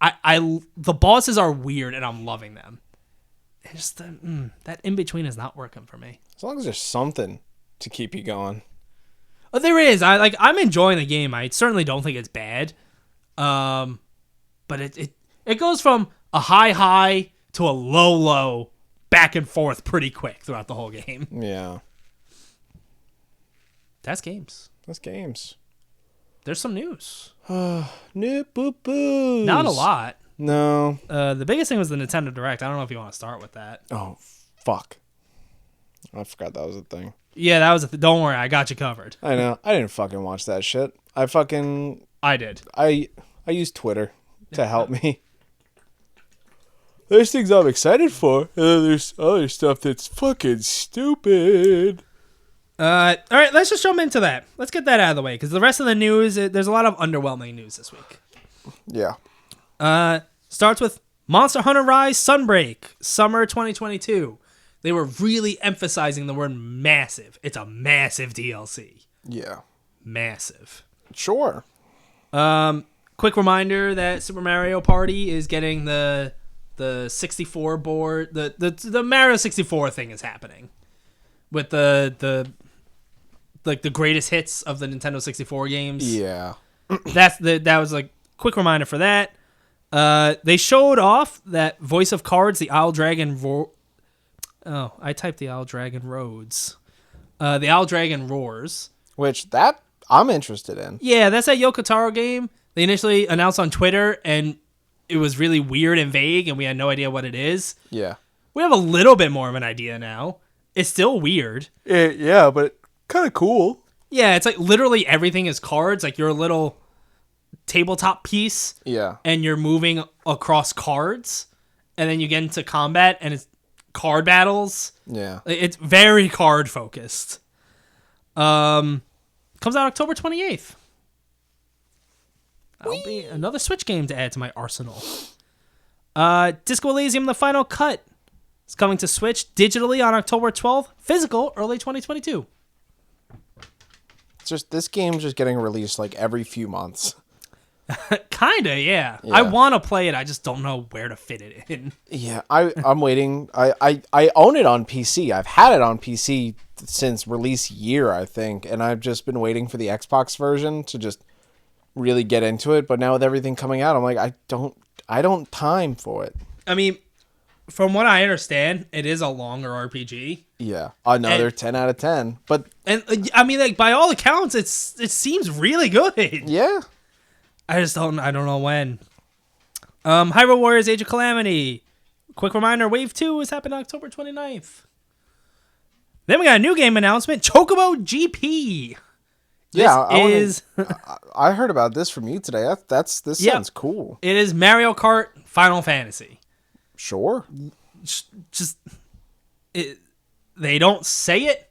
Speaker 2: the bosses are weird, and I'm loving them. And just that in between is not working for me.
Speaker 1: As long as there's something to keep you going.
Speaker 2: There is. I'm enjoying the game. I certainly don't think it's bad. But it goes from a high to a low, back and forth pretty quick throughout the whole game.
Speaker 1: Yeah.
Speaker 2: That's games. There's some news.
Speaker 1: New boo-boos.
Speaker 2: Not a lot.
Speaker 1: No.
Speaker 2: The biggest thing was the Nintendo Direct. I don't know if you want to start with that.
Speaker 1: Oh, fuck. I forgot that was a thing.
Speaker 2: Yeah, that was don't worry, I got you covered.
Speaker 1: I know. I didn't fucking watch that shit. I
Speaker 2: did.
Speaker 1: I use Twitter to help me. There's things I'm excited for, and then there's other stuff that's fucking stupid.
Speaker 2: All right, let's just jump into that. Let's get that out of the way, because the rest of the news, there's a lot of underwhelming news this week.
Speaker 1: Yeah.
Speaker 2: Starts with Monster Hunter Rise Sunbreak, Summer 2022. They were really emphasizing the word massive. It's a massive DLC.
Speaker 1: Yeah.
Speaker 2: Massive.
Speaker 1: Sure.
Speaker 2: Quick reminder that Super Mario Party is getting the 64 board. The Mario 64 thing is happening with the greatest hits of the Nintendo 64 games.
Speaker 1: Yeah.
Speaker 2: That was a quick reminder for that. They showed off that voice of cards, the Owl Dragon. I typed the Owl Dragon Roads. The Owl Dragon Roars.
Speaker 1: Which that I'm interested in.
Speaker 2: Yeah, that's that Yoko Taro game. They initially announced on Twitter, and it was really weird and vague, and we had no idea what it is.
Speaker 1: Yeah.
Speaker 2: We have a little bit more of an idea now. It's still weird.
Speaker 1: Yeah, but kind of cool.
Speaker 2: Yeah, it's like literally everything is cards. Like you're a little tabletop piece.
Speaker 1: Yeah.
Speaker 2: And you're moving across cards, and then you get into combat, and it's card battles.
Speaker 1: Yeah.
Speaker 2: It's very card focused. Comes out October 28th. That'll be another Switch game to add to my arsenal. Disco Elysium: The Final Cut is coming to Switch digitally on October 12th. Physical early 2022.
Speaker 1: It's just this game's just getting released like every few months.
Speaker 2: Kinda, yeah. I want to play it. I just don't know where to fit it in.
Speaker 1: Yeah, I'm waiting. I own it on PC. I've had it on PC since release year, I think, and I've just been waiting for the Xbox version to just really get into it. But now with everything coming out, I'm like, I don't time for it.
Speaker 2: I mean, from what I understand, it is a longer RPG.
Speaker 1: Yeah, another 10 out of 10. But
Speaker 2: I mean, like by all accounts, it seems really good.
Speaker 1: Yeah.
Speaker 2: I don't know when. Hyrule Warriors Age of Calamity. Quick reminder, Wave 2 is happening October 29th. Then we got a new game announcement, Chocobo GP.
Speaker 1: I heard about this from you today. This sounds cool.
Speaker 2: It is Mario Kart Final Fantasy.
Speaker 1: Sure.
Speaker 2: They don't say it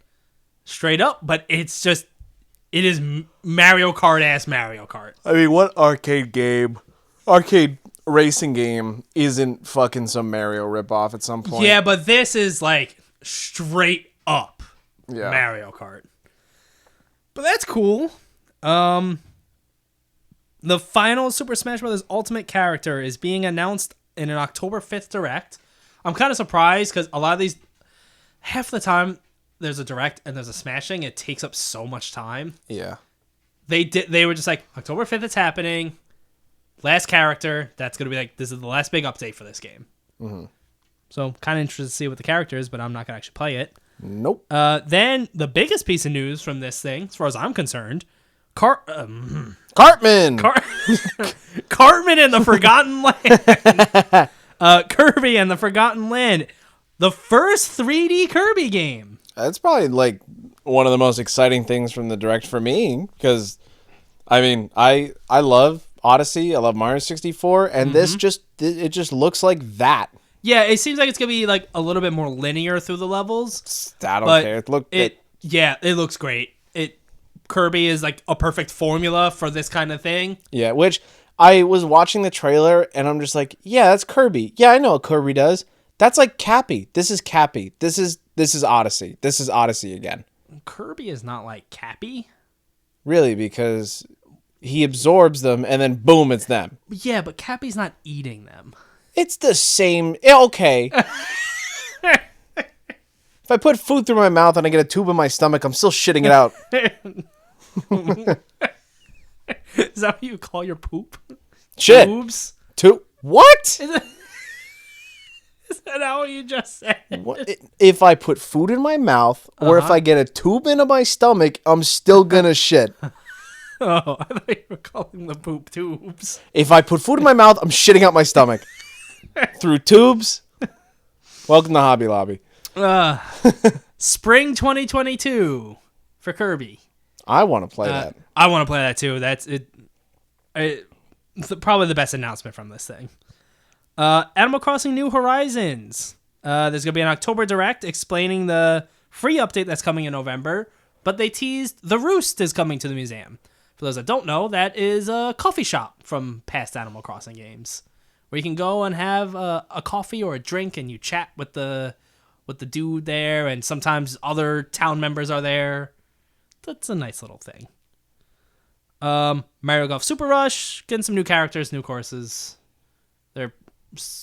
Speaker 2: straight up, but it is Mario Kart ass Mario Kart.
Speaker 1: I mean, what arcade racing game isn't fucking some Mario ripoff at some point?
Speaker 2: Yeah, but this is like straight up Mario Kart. But that's cool. The final Super Smash Bros. Ultimate character is being announced in an October 5th Direct. I'm kind of surprised because a lot of these, half the time there's a Direct and there's a Smashing, it takes up so much time.
Speaker 1: Yeah.
Speaker 2: They were just like, October 5th it's happening. Last character, that's going to be like, this is the last big update for this game. Mm-hmm. So kind of interested to see what the character is, but I'm not going to actually play it.
Speaker 1: Nope.
Speaker 2: Then the biggest piece of news from this thing, as far as I'm concerned,
Speaker 1: Cartman!
Speaker 2: Cartman and the Forgotten Land. Kirby and the Forgotten Land. The first 3D Kirby game.
Speaker 1: That's probably like one of the most exciting things from the Direct for me, because I mean, I love Odyssey, I love Mario 64, and this just looks like that.
Speaker 2: Yeah, it seems like it's gonna be like a little bit more linear through the levels.
Speaker 1: I don't care.
Speaker 2: It looks great. Kirby is like a perfect formula for this kind of thing.
Speaker 1: Yeah, which I was watching the trailer and I'm just like, yeah, that's Kirby. Yeah, I know what Kirby does. That's like Cappy. This is Cappy. This is Odyssey. This is Odyssey again.
Speaker 2: Kirby is not like Cappy.
Speaker 1: Really, because he absorbs them and then boom, it's them.
Speaker 2: Yeah, but Cappy's not eating them.
Speaker 1: It's the same. Okay. If I put food through my mouth and I get a tube in my stomach, I'm still shitting it out.
Speaker 2: Is that what you call your poop?
Speaker 1: Shit.
Speaker 2: Tubes?
Speaker 1: What?
Speaker 2: Is that how you just said?
Speaker 1: What? If I put food in my mouth or if I get a tube into my stomach, I'm still gonna shit.
Speaker 2: Oh, I thought you were calling the poop tubes.
Speaker 1: If I put food in my mouth, I'm shitting out my stomach. Through tubes. Welcome to Hobby Lobby.
Speaker 2: Spring 2022 for Kirby.
Speaker 1: I want to play that.
Speaker 2: I want to play that too. That's it. It's probably the best announcement from this thing. Animal Crossing New Horizons. There's going to be an October Direct explaining the free update that's coming in November, but they teased The Roost is coming to the museum. For those that don't know, that is a coffee shop from past Animal Crossing games, where you can go and have a coffee or a drink and you chat with the dude there, and sometimes other town members are there. That's a nice little thing. Mario Golf Super Rush, getting some new characters, new courses. They're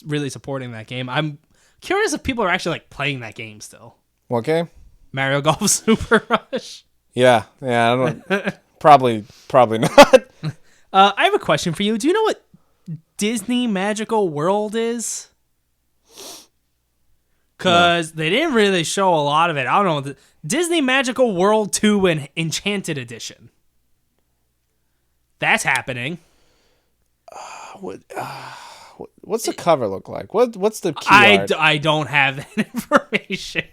Speaker 2: really supporting that game. I'm curious if people are actually like playing that game still.
Speaker 1: What game?
Speaker 2: Mario Golf Super Rush.
Speaker 1: Yeah, I don't. Probably not.
Speaker 2: I have a question for you. Do you know what Disney Magical World is? Because they didn't really show a lot of it. I don't know. Disney Magical World 2 and Enchanted Edition. That's happening.
Speaker 1: What's the cover look like? What's the key art?
Speaker 2: I don't have that information.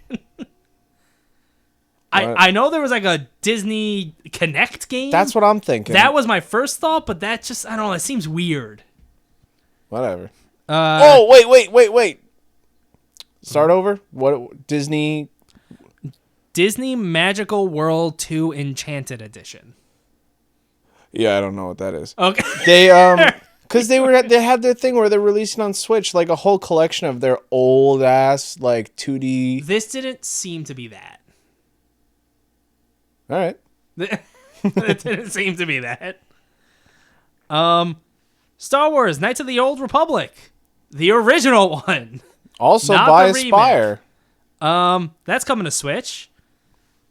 Speaker 2: I know there was like a Disney Connect game.
Speaker 1: That's what I'm thinking.
Speaker 2: That was my first thought, but that just, I don't know, it seems weird.
Speaker 1: Whatever. Wait. Start over? What Disney
Speaker 2: Magical World 2 Enchanted Edition.
Speaker 1: Yeah, I don't know what that is.
Speaker 2: Okay.
Speaker 1: They because they had their thing where they're releasing on Switch like a whole collection of their old ass like 2D.
Speaker 2: This didn't seem to be that.
Speaker 1: All right.
Speaker 2: It didn't seem to be that. Star Wars: Knights of the Old Republic, the original one.
Speaker 1: Also by Aspire.
Speaker 2: That's coming to Switch.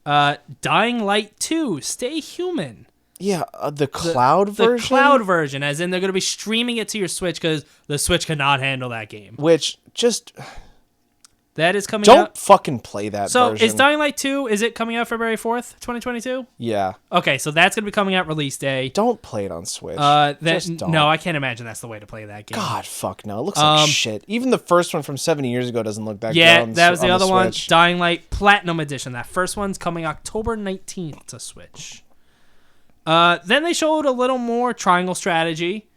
Speaker 2: Dying Light 2, Stay Human.
Speaker 1: Yeah, the cloud version?
Speaker 2: The cloud version, as in they're going to be streaming it to your Switch because the Switch cannot handle that game.
Speaker 1: Which, just...
Speaker 2: That is coming out.
Speaker 1: Don't fucking play that version.
Speaker 2: So, is Dying Light 2, is it coming out February 4th, 2022?
Speaker 1: Yeah.
Speaker 2: Okay, so that's going to be coming out release day.
Speaker 1: Don't play it on Switch.
Speaker 2: Just don't. No, I can't imagine that's the way to play that game.
Speaker 1: God, fuck no. It looks like shit. Even the first one from 7 years ago doesn't look that good on
Speaker 2: that was the other one.
Speaker 1: Switch.
Speaker 2: Dying Light Platinum Edition. That first one's coming October 19th to Switch. Then they showed a little more Triangle Strategy.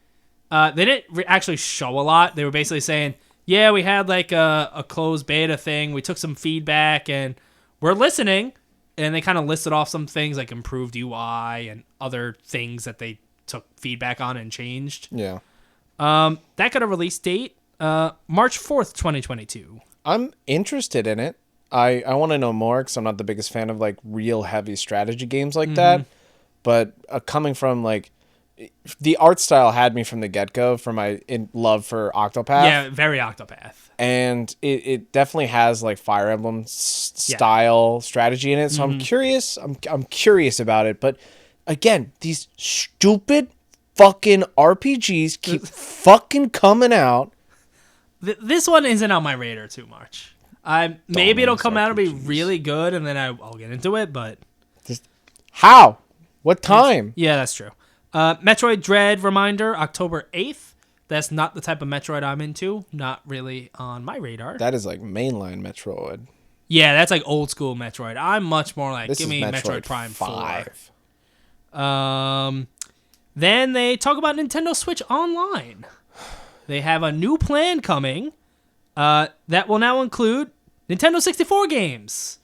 Speaker 2: They didn't actually show a lot. They were basically saying, yeah, we had like a closed beta thing. We took some feedback and we're listening. And they kind of listed off some things like improved UI and other things that they took feedback on and changed.
Speaker 1: Yeah.
Speaker 2: That got a release date, March 4th, 2022.
Speaker 1: I'm interested in it. I want to know more because I'm not the biggest fan of like real heavy strategy games like that. but coming from like the art style had me from the get-go for my love for Octopath.
Speaker 2: Yeah, very Octopath.
Speaker 1: And it definitely has like Fire Emblem style strategy in it. So I'm curious. I'm curious about it. But again, these stupid fucking RPGs keep fucking coming out.
Speaker 2: This one isn't on my radar too much. Maybe it'll come out and be really good, and then I'll get into it. But
Speaker 1: how? What time?
Speaker 2: Yeah, that's true. Metroid Dread reminder, October 8th. That's not the type of Metroid I'm into. Not really on my radar.
Speaker 1: That is like mainline Metroid.
Speaker 2: Yeah, that's like old school Metroid. I'm much more like, give me
Speaker 1: Metroid
Speaker 2: Prime
Speaker 1: 5.
Speaker 2: 4. Then they talk about Nintendo Switch Online. They have a new plan coming that will now include Nintendo 64 games.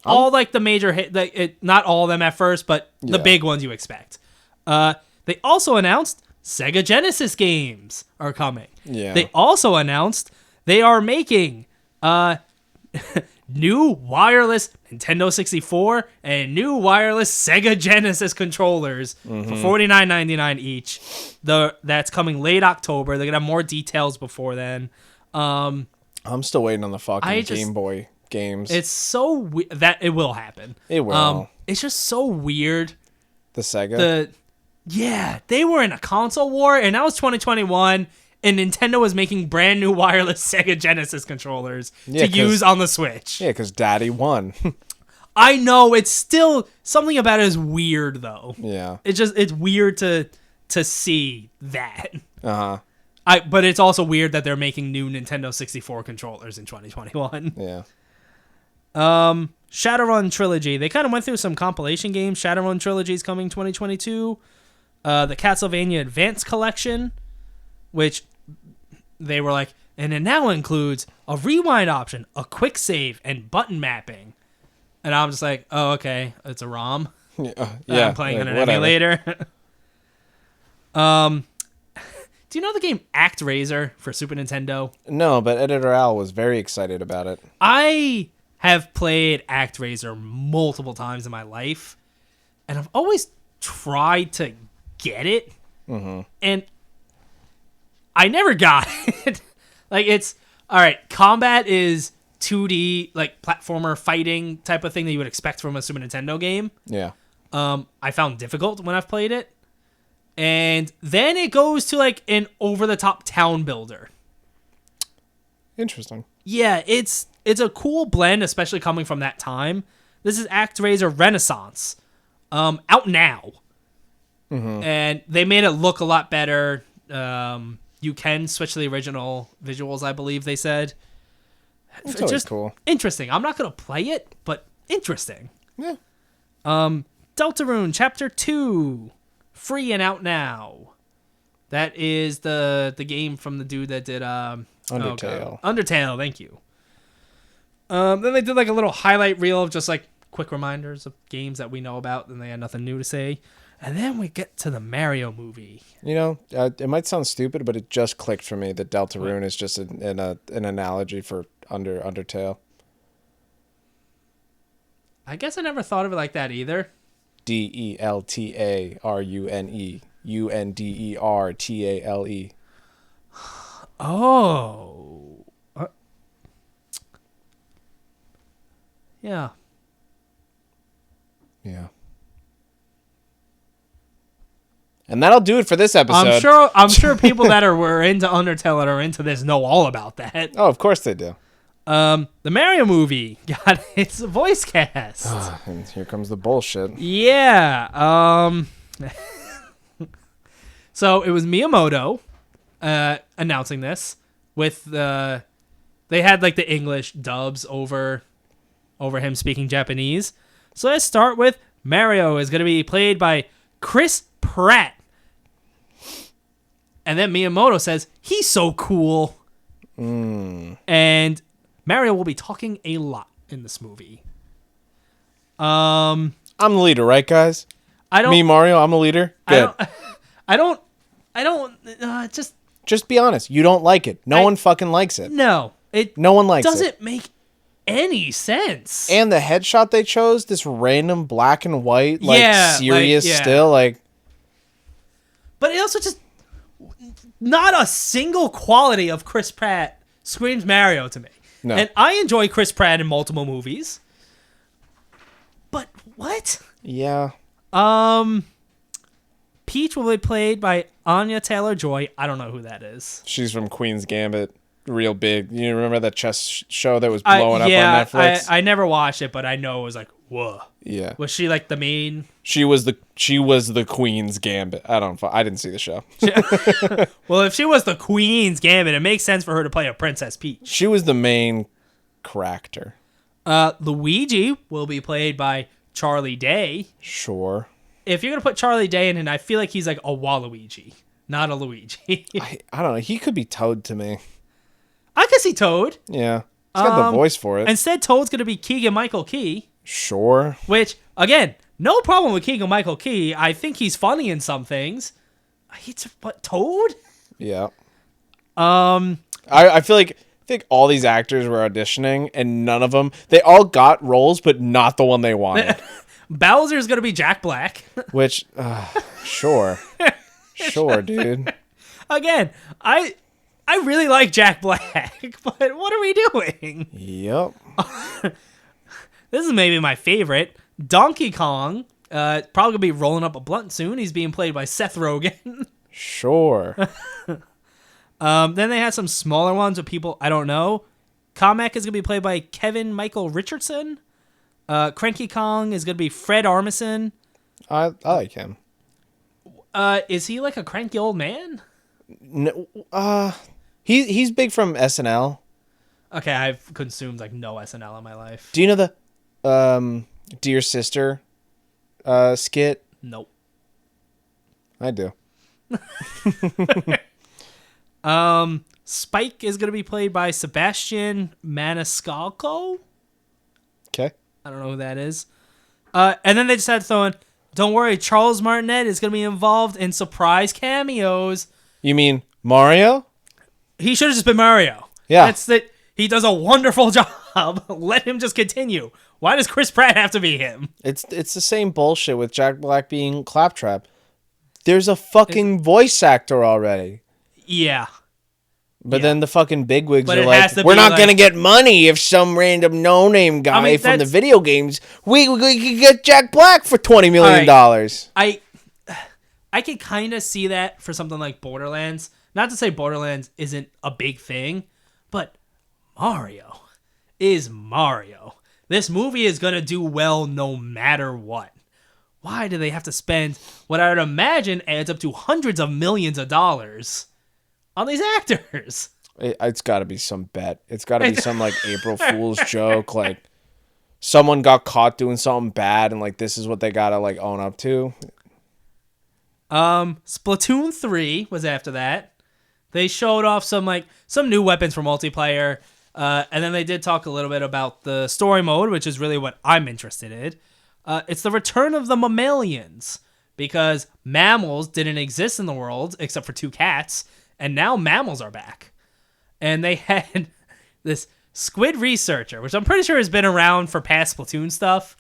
Speaker 2: All like the major hit, not all of them at first, but the big ones you expect. They also announced Sega Genesis games are coming.
Speaker 1: Yeah.
Speaker 2: They also announced they are making new wireless Nintendo 64 and new wireless Sega Genesis controllers for $49.99 each. That's coming late October. They're gonna have more details before then.
Speaker 1: I'm still waiting on the fucking Game Boy games.
Speaker 2: It's so that it will happen.
Speaker 1: It will.
Speaker 2: It's just so weird.
Speaker 1: The Sega.
Speaker 2: Yeah, they were in a console war, and that was 2021, and Nintendo was making brand new wireless Sega Genesis controllers to use on the Switch.
Speaker 1: Yeah, because Daddy won.
Speaker 2: I know, it's still, something about it is weird, though.
Speaker 1: Yeah.
Speaker 2: It's weird to see that.
Speaker 1: Uh-huh.
Speaker 2: But it's also weird that they're making new Nintendo 64 controllers in 2021.
Speaker 1: Yeah.
Speaker 2: Shadowrun Trilogy. They kind of went through some compilation games. Shadowrun Trilogy is coming 2022. The Castlevania Advance Collection, which they were like, and it now includes a rewind option, a quick save, and button mapping. And I'm just like, oh, okay, it's a ROM.
Speaker 1: Yeah,
Speaker 2: I'm playing on an emulator. Do you know the game ActRaiser for Super Nintendo?
Speaker 1: No, but Editor Al was very excited about it.
Speaker 2: I have played ActRaiser multiple times in my life, and I've always tried to get it, and I never got it. Like, it's all right. Combat is 2D, like platformer fighting type of thing that you would expect from a Super Nintendo game.
Speaker 1: Yeah.
Speaker 2: I found difficult when I've played it, and then it goes to like an over-the-top town builder.
Speaker 1: Interesting.
Speaker 2: Yeah, it's a cool blend, especially coming from that time. This is ActRaiser Renaissance, out now. And they made it look a lot better. You can switch to the original visuals, I believe they said.
Speaker 1: It's just cool.
Speaker 2: Interesting. I'm not going to play it, but interesting.
Speaker 1: Yeah.
Speaker 2: Deltarune Chapter 2, free and out now. That is the game from the dude that did
Speaker 1: Undertale.
Speaker 2: Undertale, thank you. Then they did like a little highlight reel of just like quick reminders of games that we know about, and they had nothing new to say. And then we get to the Mario movie.
Speaker 1: You know, it might sound stupid, but it just clicked for me that Deltarune is just an analogy for Undertale.
Speaker 2: I guess I never thought of it like that either.
Speaker 1: DELTARUNE UNDERTALE.
Speaker 2: Oh. Yeah.
Speaker 1: Yeah. And that'll do it for this episode.
Speaker 2: I'm sure people that were into Undertale and are into this know all about that.
Speaker 1: Oh, of course they do.
Speaker 2: The Mario movie got its voice cast.
Speaker 1: And here comes the bullshit.
Speaker 2: Yeah. So it was Miyamoto announcing this with they had like the English dubs over him speaking Japanese. So let's start with Mario is going to be played by Chris Pratt. And then Miyamoto says, he's so cool. And Mario will be talking a lot in this movie.
Speaker 1: I'm the leader, right, guys? Me, Mario, I'm a leader. Good.
Speaker 2: I don't
Speaker 1: Just be honest. You don't like it. No one fucking likes it.
Speaker 2: No.
Speaker 1: No one likes it.
Speaker 2: Doesn't make any sense.
Speaker 1: And the headshot they chose, this random black and white, like serious still, like.
Speaker 2: But it also just not a single quality of Chris Pratt screams Mario to me.
Speaker 1: No.
Speaker 2: And I enjoy Chris Pratt in multiple movies. But what?
Speaker 1: Yeah.
Speaker 2: Peach will be played by Anya Taylor-Joy. I don't know who that is.
Speaker 1: She's from Queen's Gambit. Real big. You remember that chess show that was blowing up on Netflix?
Speaker 2: I never watched it, but I know it was like, whoa.
Speaker 1: Yeah.
Speaker 2: Was she like the main?
Speaker 1: She was the Queen's Gambit. I didn't see the show.
Speaker 2: Well, if she was the Queen's Gambit, it makes sense for her to play a Princess Peach.
Speaker 1: She was the main character.
Speaker 2: Luigi will be played by Charlie Day.
Speaker 1: Sure.
Speaker 2: If you're gonna put Charlie Day in, I feel like he's like a Waluigi, not a Luigi.
Speaker 1: I don't know. He could be Toad to me.
Speaker 2: I could see Toad.
Speaker 1: Yeah. He's got the voice for it.
Speaker 2: Instead, Toad's gonna be Keegan-Michael Key.
Speaker 1: Sure.
Speaker 2: Which, again, no problem with Keegan-Michael Key. I think he's funny in some things. But Toad?
Speaker 1: Yeah. I think all these actors were auditioning, and none of them, they all got roles, but not the one they wanted.
Speaker 2: Bowser's gonna be Jack Black.
Speaker 1: Which, sure. Sure, dude.
Speaker 2: Again, I really like Jack Black, but what are we doing?
Speaker 1: Yep.
Speaker 2: This is maybe my favorite. Donkey Kong, probably gonna be rolling up a blunt soon. He's being played by Seth Rogen.
Speaker 1: Sure.
Speaker 2: Then they had some smaller ones with people I don't know. Kamek is gonna be played by Kevin Michael Richardson. Cranky Kong is gonna be Fred Armisen.
Speaker 1: I like him.
Speaker 2: Is he like a cranky old man?
Speaker 1: No, he's big from SNL.
Speaker 2: Okay, I've consumed like no SNL in my life.
Speaker 1: Do you know the Dear Sister skit?
Speaker 2: Nope.
Speaker 1: I do.
Speaker 2: Spike is gonna be played by Sebastian Maniscalco.
Speaker 1: Okay.
Speaker 2: I don't know who that is. And then they decided to throw in, don't worry, Charles Martinet is gonna be involved in surprise cameos.
Speaker 1: You mean Mario?
Speaker 2: He should have just been Mario.
Speaker 1: Yeah.
Speaker 2: That's that. He does a wonderful job. Let him just continue. Why does Chris Pratt have to be him?
Speaker 1: It's the same bullshit with Jack Black being Claptrap. There's a fucking voice actor already.
Speaker 2: Yeah.
Speaker 1: But then the fucking bigwigs
Speaker 2: But
Speaker 1: are
Speaker 2: it
Speaker 1: like,
Speaker 2: has to
Speaker 1: we're
Speaker 2: be
Speaker 1: not
Speaker 2: like-
Speaker 1: going to get money if some random no-name guy from the
Speaker 2: that's-
Speaker 1: video games. We could get Jack Black for $20 million.
Speaker 2: I can kind of see that for something like Borderlands. Not to say Borderlands isn't a big thing, but Mario is Mario. This movie is going to do well no matter what. Why do they have to spend what I would imagine adds up to hundreds of millions of dollars on these actors?
Speaker 1: It's got to be some bet. It's got to be some like April Fool's joke. Like someone got caught doing something bad and like this is what they got to like own up to.
Speaker 2: Splatoon 3 was after that. They showed off some new weapons for multiplayer. And then they did talk a little bit about the story mode, which is really what I'm interested in. It's the return of the mammalians, because mammals didn't exist in the world except for 2 cats, and now mammals are back. And they had this squid researcher, which I'm pretty sure has been around for past Splatoon stuff.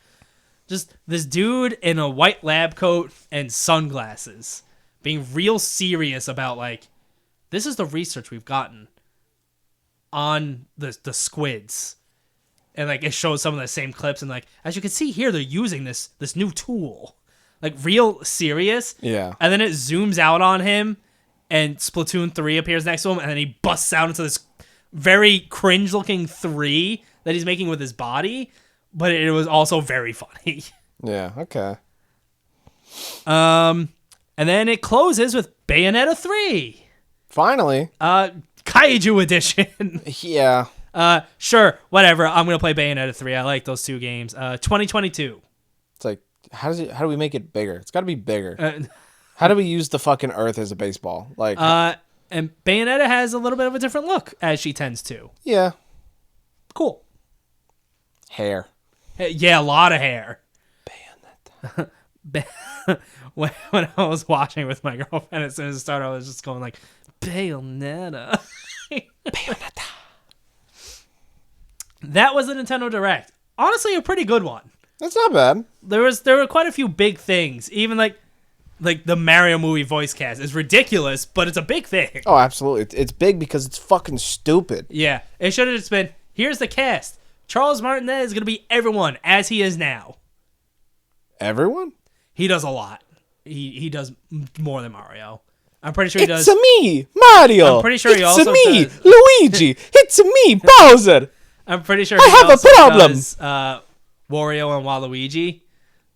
Speaker 2: Just this dude in a white lab coat and sunglasses being real serious about like, this is the research we've gotten on the squids. And like it shows some of the same clips, and like as you can see here, they're using this new tool. Like real serious.
Speaker 1: Yeah.
Speaker 2: And then it zooms out on him and Splatoon 3 appears next to him, and then he busts out into this very cringe looking 3 that he's making with his body, but it was also very funny.
Speaker 1: Yeah, okay.
Speaker 2: And then it closes with Bayonetta 3.
Speaker 1: Finally.
Speaker 2: Kaiju edition.
Speaker 1: Yeah.
Speaker 2: Sure, whatever. I'm gonna play Bayonetta 3. I like those 2 games. 2022.
Speaker 1: It's like, how do we make it bigger? It's got to be bigger. How do we use the fucking Earth as a baseball? Like,
Speaker 2: and Bayonetta has a little bit of a different look, as she tends to.
Speaker 1: yeah,
Speaker 2: Cool.
Speaker 1: hair.
Speaker 2: Yeah, a lot of hair.
Speaker 1: Bayonetta.
Speaker 2: When I was watching with my girlfriend, as soon as it started, I was just going like, Bayonetta.
Speaker 1: Bayonetta.
Speaker 2: That was the Nintendo Direct. Honestly, a pretty good one.
Speaker 1: That's not bad.
Speaker 2: There were quite a few big things. Even like the Mario movie voice cast is ridiculous, but it's a big thing.
Speaker 1: Oh, absolutely. It's big because it's fucking stupid.
Speaker 2: Yeah, it should have just been, here's the cast. Charles Martinet is going to be everyone as he is now.
Speaker 1: Everyone?
Speaker 2: He does a lot. He does more than Mario. I'm pretty sure he does.
Speaker 1: It's me, Mario.
Speaker 2: I'm pretty sure he also
Speaker 1: It's me,
Speaker 2: does.
Speaker 1: Luigi. It's me, Bowser.
Speaker 2: I'm pretty sure
Speaker 1: I
Speaker 2: he
Speaker 1: have a
Speaker 2: also
Speaker 1: problem.
Speaker 2: does, Wario and Waluigi.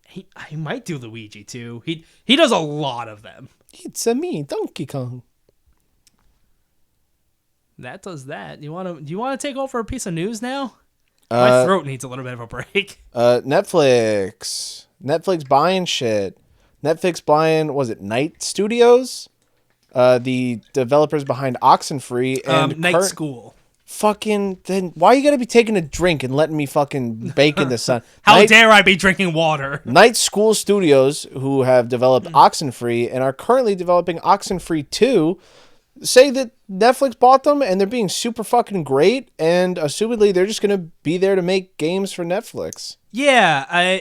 Speaker 2: He might do Luigi too. He does a lot of them.
Speaker 1: It's me, Donkey Kong.
Speaker 2: That does that. Do you want to take over a piece of news now? My throat needs a little bit of a break.
Speaker 1: Netflix buying shit. Netflix buying, was it Night Studios? The developers behind Oxenfree and
Speaker 2: Night School.
Speaker 1: Fucking, then why you gotta be taking a drink and letting me fucking bake in the sun?
Speaker 2: How dare I be drinking water?
Speaker 1: Night School Studios, who have developed Oxenfree and are currently developing Oxenfree 2, say that Netflix bought them and they're being super fucking great, and assumedly they're just gonna be there to make games for Netflix.
Speaker 2: Yeah,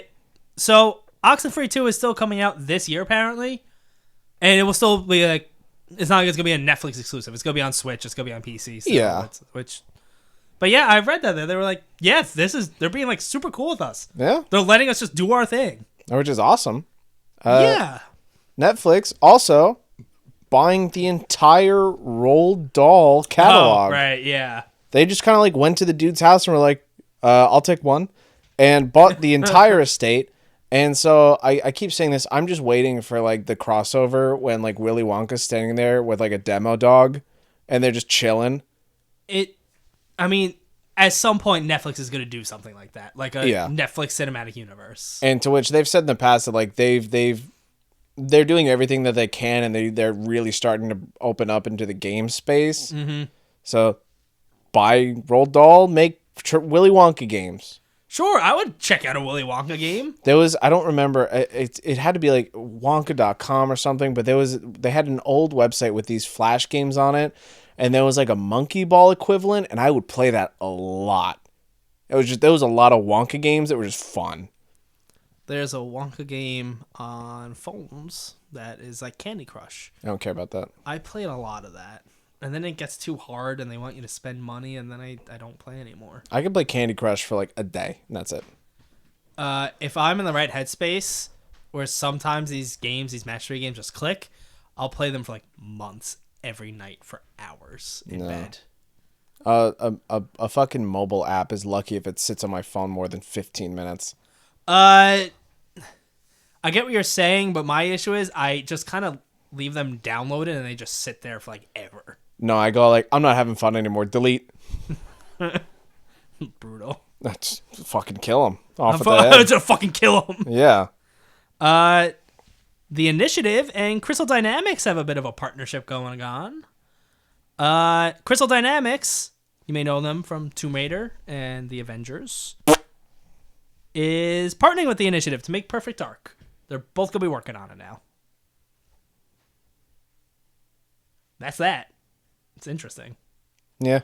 Speaker 2: so Oxenfree 2 is still coming out this year apparently, and it will still be like, it's not like it's gonna be a Netflix exclusive. It's gonna be on Switch. It's gonna be on PC. So
Speaker 1: Yeah.
Speaker 2: But yeah, I read that they were like, yeah, they're being like super cool with us.
Speaker 1: Yeah,
Speaker 2: They're letting us just do our thing.
Speaker 1: which is awesome.
Speaker 2: Yeah.
Speaker 1: Netflix also buying the entire Roald Dahl catalog.
Speaker 2: Oh, right. Yeah.
Speaker 1: They just kind of like went to the dude's house and were like, I'll take one, and bought the entire estate. And so I keep saying this. I'm just waiting for like the crossover when like Willy Wonka's standing there with like a demo dog and they're just chilling.
Speaker 2: I mean, at some point Netflix is going to do something like that, like a Netflix cinematic universe.
Speaker 1: And to which they've said in the past that like they're doing everything that they can, and they're really starting to open up into the game space. Mm-hmm. So buy Roald Dahl, make Willy Wonka games.
Speaker 2: Sure, I would check out a Willy Wonka game.
Speaker 1: There was, I don't remember, it had to be like Wonka.com or something, but they had an old website with these Flash games on it, and there was like a Monkey Ball equivalent, and I would play that a lot. There was a lot of Wonka games that were just fun.
Speaker 2: There's a Wonka game on phones that is like Candy Crush.
Speaker 1: I don't care about that.
Speaker 2: I played a lot of that. And then it gets too hard and they want you to spend money, and then I don't play anymore.
Speaker 1: I can play Candy Crush for like a day, and that's it.
Speaker 2: If I'm in the right headspace, where sometimes these match 3 games just click, I'll play them for like months every night for hours in bed.
Speaker 1: A fucking mobile app is lucky if it sits on my phone more than 15 minutes.
Speaker 2: I get what you're saying, but my issue is I just kind of leave them downloaded and they just sit there for like ever.
Speaker 1: No, I go like, I'm not having fun anymore. Delete.
Speaker 2: Brutal.
Speaker 1: That's fucking kill him off with the head.
Speaker 2: Just fucking kill him.
Speaker 1: Yeah.
Speaker 2: The Initiative and Crystal Dynamics have a bit of a partnership going on. Crystal Dynamics, you may know them from Tomb Raider and the Avengers, is partnering with the Initiative to make Perfect Dark. They're both going to be working on it now. That's that. It's interesting.
Speaker 1: Yeah.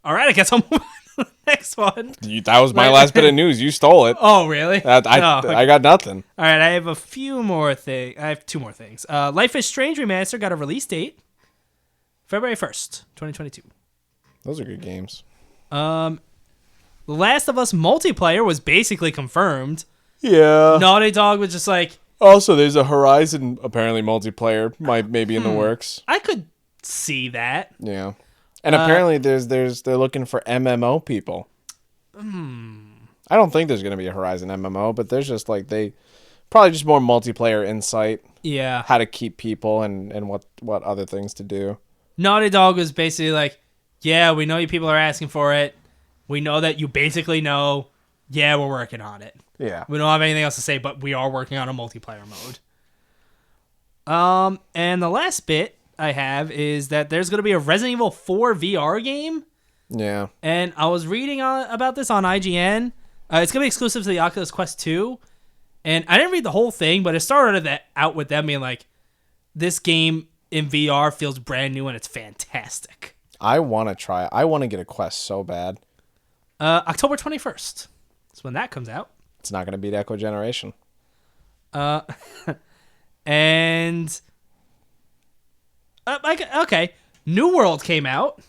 Speaker 2: All right, I guess I'll move on to the next one.
Speaker 1: That was my last bit of news. You stole it.
Speaker 2: Oh, really?
Speaker 1: I got nothing.
Speaker 2: All right, I have a few more things. I have 2 more things. Life is Strange Remaster got a release date. February 1st, 2022.
Speaker 1: Those are good games.
Speaker 2: The Last of Us multiplayer was basically confirmed.
Speaker 1: Yeah.
Speaker 2: Naughty Dog was just like...
Speaker 1: Also, there's a Horizon, apparently, multiplayer. Maybe in the works.
Speaker 2: I could see that.
Speaker 1: Yeah. And apparently they're looking for MMO people. I don't think there's going to be a Horizon MMO, but there's just like probably just more multiplayer insight.
Speaker 2: Yeah.
Speaker 1: How to keep people and what other things to do.
Speaker 2: Naughty Dog was basically like, yeah, we know you people are asking for it. We know that you basically know, yeah, we're working on it.
Speaker 1: Yeah.
Speaker 2: We don't have anything else to say, but we are working on a multiplayer mode. And the last bit I have is that there's going to be a Resident Evil 4 VR game.
Speaker 1: Yeah.
Speaker 2: And I was reading about this on IGN. It's going to be exclusive to the Oculus Quest 2. And I didn't read the whole thing, but it started out with them being like, this game in VR feels brand new and it's fantastic.
Speaker 1: I want to try it. I want to get a Quest so bad.
Speaker 2: October 21st. That's when that comes out.
Speaker 1: It's not going to beat Echo Generation.
Speaker 2: And okay, New World came out.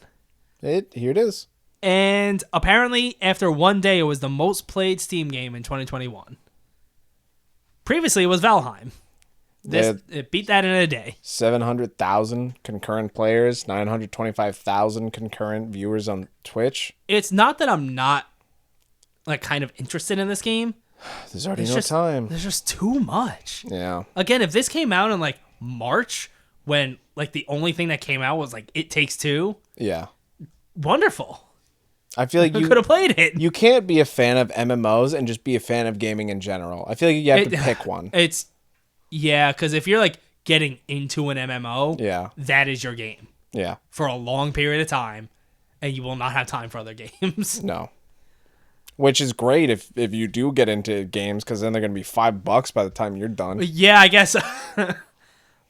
Speaker 1: Here it is.
Speaker 2: And apparently, after one day, it was the most played Steam game in 2021. Previously, it was Valheim. It beat that in a day.
Speaker 1: 700,000 concurrent players, 925,000 concurrent viewers on Twitch.
Speaker 2: It's not that I'm not like kind of interested in this game.
Speaker 1: There's already no time.
Speaker 2: There's just too much.
Speaker 1: Yeah.
Speaker 2: Again, if this came out in like March, when like the only thing that came out was like It Takes Two.
Speaker 1: Yeah.
Speaker 2: Wonderful.
Speaker 1: I feel like
Speaker 2: you could have played it.
Speaker 1: You can't be a fan of MMOs and just be a fan of gaming in general. I feel like you have to pick one.
Speaker 2: Because if you're like getting into an MMO, that is your game.
Speaker 1: Yeah.
Speaker 2: For a long period of time, and you will not have time for other games.
Speaker 1: No. Which is great if you do get into games, because then they're going to be $5 by the time you're done.
Speaker 2: Yeah, I guess.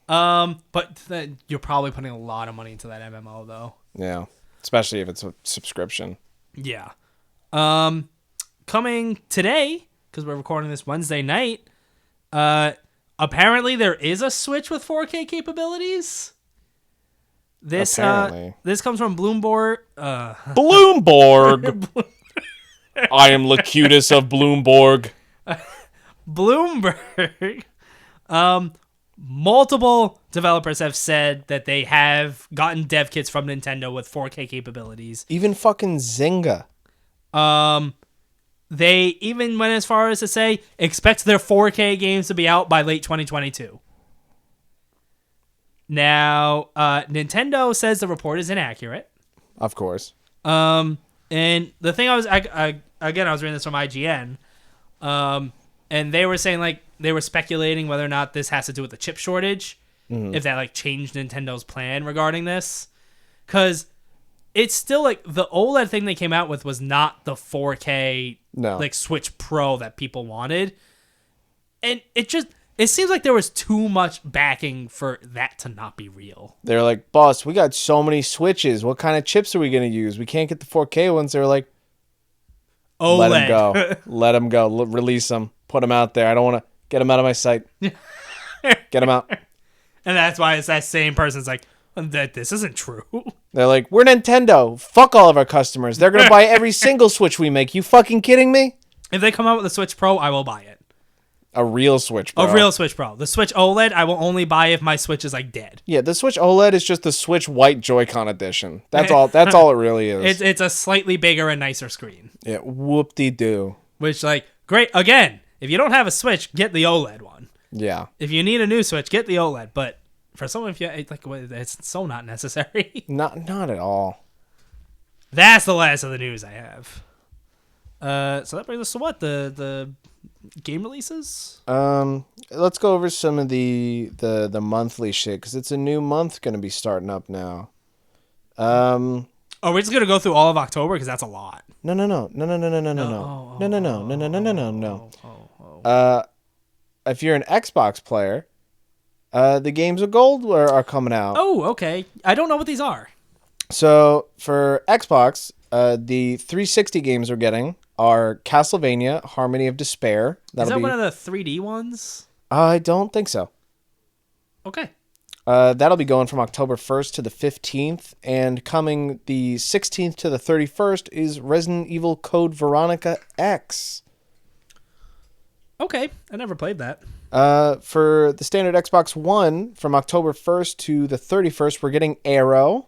Speaker 2: But you're probably putting a lot of money into that MMO, though.
Speaker 1: Yeah. Especially if it's a subscription.
Speaker 2: Yeah. Coming today, because we're recording this Wednesday night, apparently there is a Switch with 4K capabilities. This comes from Bloomberg.
Speaker 1: Bloomberg! I am Locutus of Bloomberg.
Speaker 2: Bloomberg. Multiple developers have said that they have gotten dev kits from Nintendo with 4K capabilities.
Speaker 1: Even fucking Zynga.
Speaker 2: They even went as far as to say expect their 4K games to be out by late 2022. Now, Nintendo says the report is inaccurate.
Speaker 1: Of course.
Speaker 2: And the thing I was reading this from IGN, and they were saying like they were speculating whether or not this has to do with the chip shortage, if that like changed Nintendo's plan regarding this, because it's still like the OLED thing they came out with was not the 4K like Switch Pro that people wanted, and it seems like there was too much backing for that to not be real.
Speaker 1: They're like, boss, we got so many Switches. What kind of chips are we going to use? We can't get the 4K ones. They're like,
Speaker 2: OLED.
Speaker 1: Let them go. Let them go. Release them. Put them out there. I don't want to get them out of my sight. Get them out.
Speaker 2: And that's why it's that same person's like, that this isn't true.
Speaker 1: They're like, we're Nintendo. Fuck all of our customers. They're going to buy every single Switch we make. You fucking kidding me?
Speaker 2: If they come out with a Switch Pro, I will buy it.
Speaker 1: A real Switch Pro.
Speaker 2: A real Switch Pro. The Switch OLED, I will only buy if my Switch is like dead.
Speaker 1: Yeah, the Switch OLED is just the Switch White Joy-Con edition. That's all. That's all it really is.
Speaker 2: It's a slightly bigger and nicer screen.
Speaker 1: Yeah, whoop-de-doo.
Speaker 2: Which, like, great. Again, if you don't have a Switch, get the OLED one.
Speaker 1: Yeah.
Speaker 2: If you need a new Switch, get the OLED. But for someone, it's so not necessary.
Speaker 1: Not at all.
Speaker 2: That's the last of the news I have. So that brings us to what? The game releases?
Speaker 1: Let's go over some of the monthly shit, because it's a new month going to be starting up now.
Speaker 2: Oh, we're just going to go through all of October, because that's a lot.
Speaker 1: No. If you're an Xbox player, the games of gold are coming out.
Speaker 2: Oh, okay. I don't know what these are.
Speaker 1: So for Xbox, the 360 games we're getting are Castlevania, Harmony of Despair.
Speaker 2: Is that one of the 3D ones?
Speaker 1: I don't think so.
Speaker 2: Okay.
Speaker 1: That'll be going from October 1st to the 15th, and coming the 16th to the 31st is Resident Evil Code Veronica X.
Speaker 2: Okay, I never played that.
Speaker 1: For the standard Xbox One, from October 1st to the 31st, we're getting Arrow.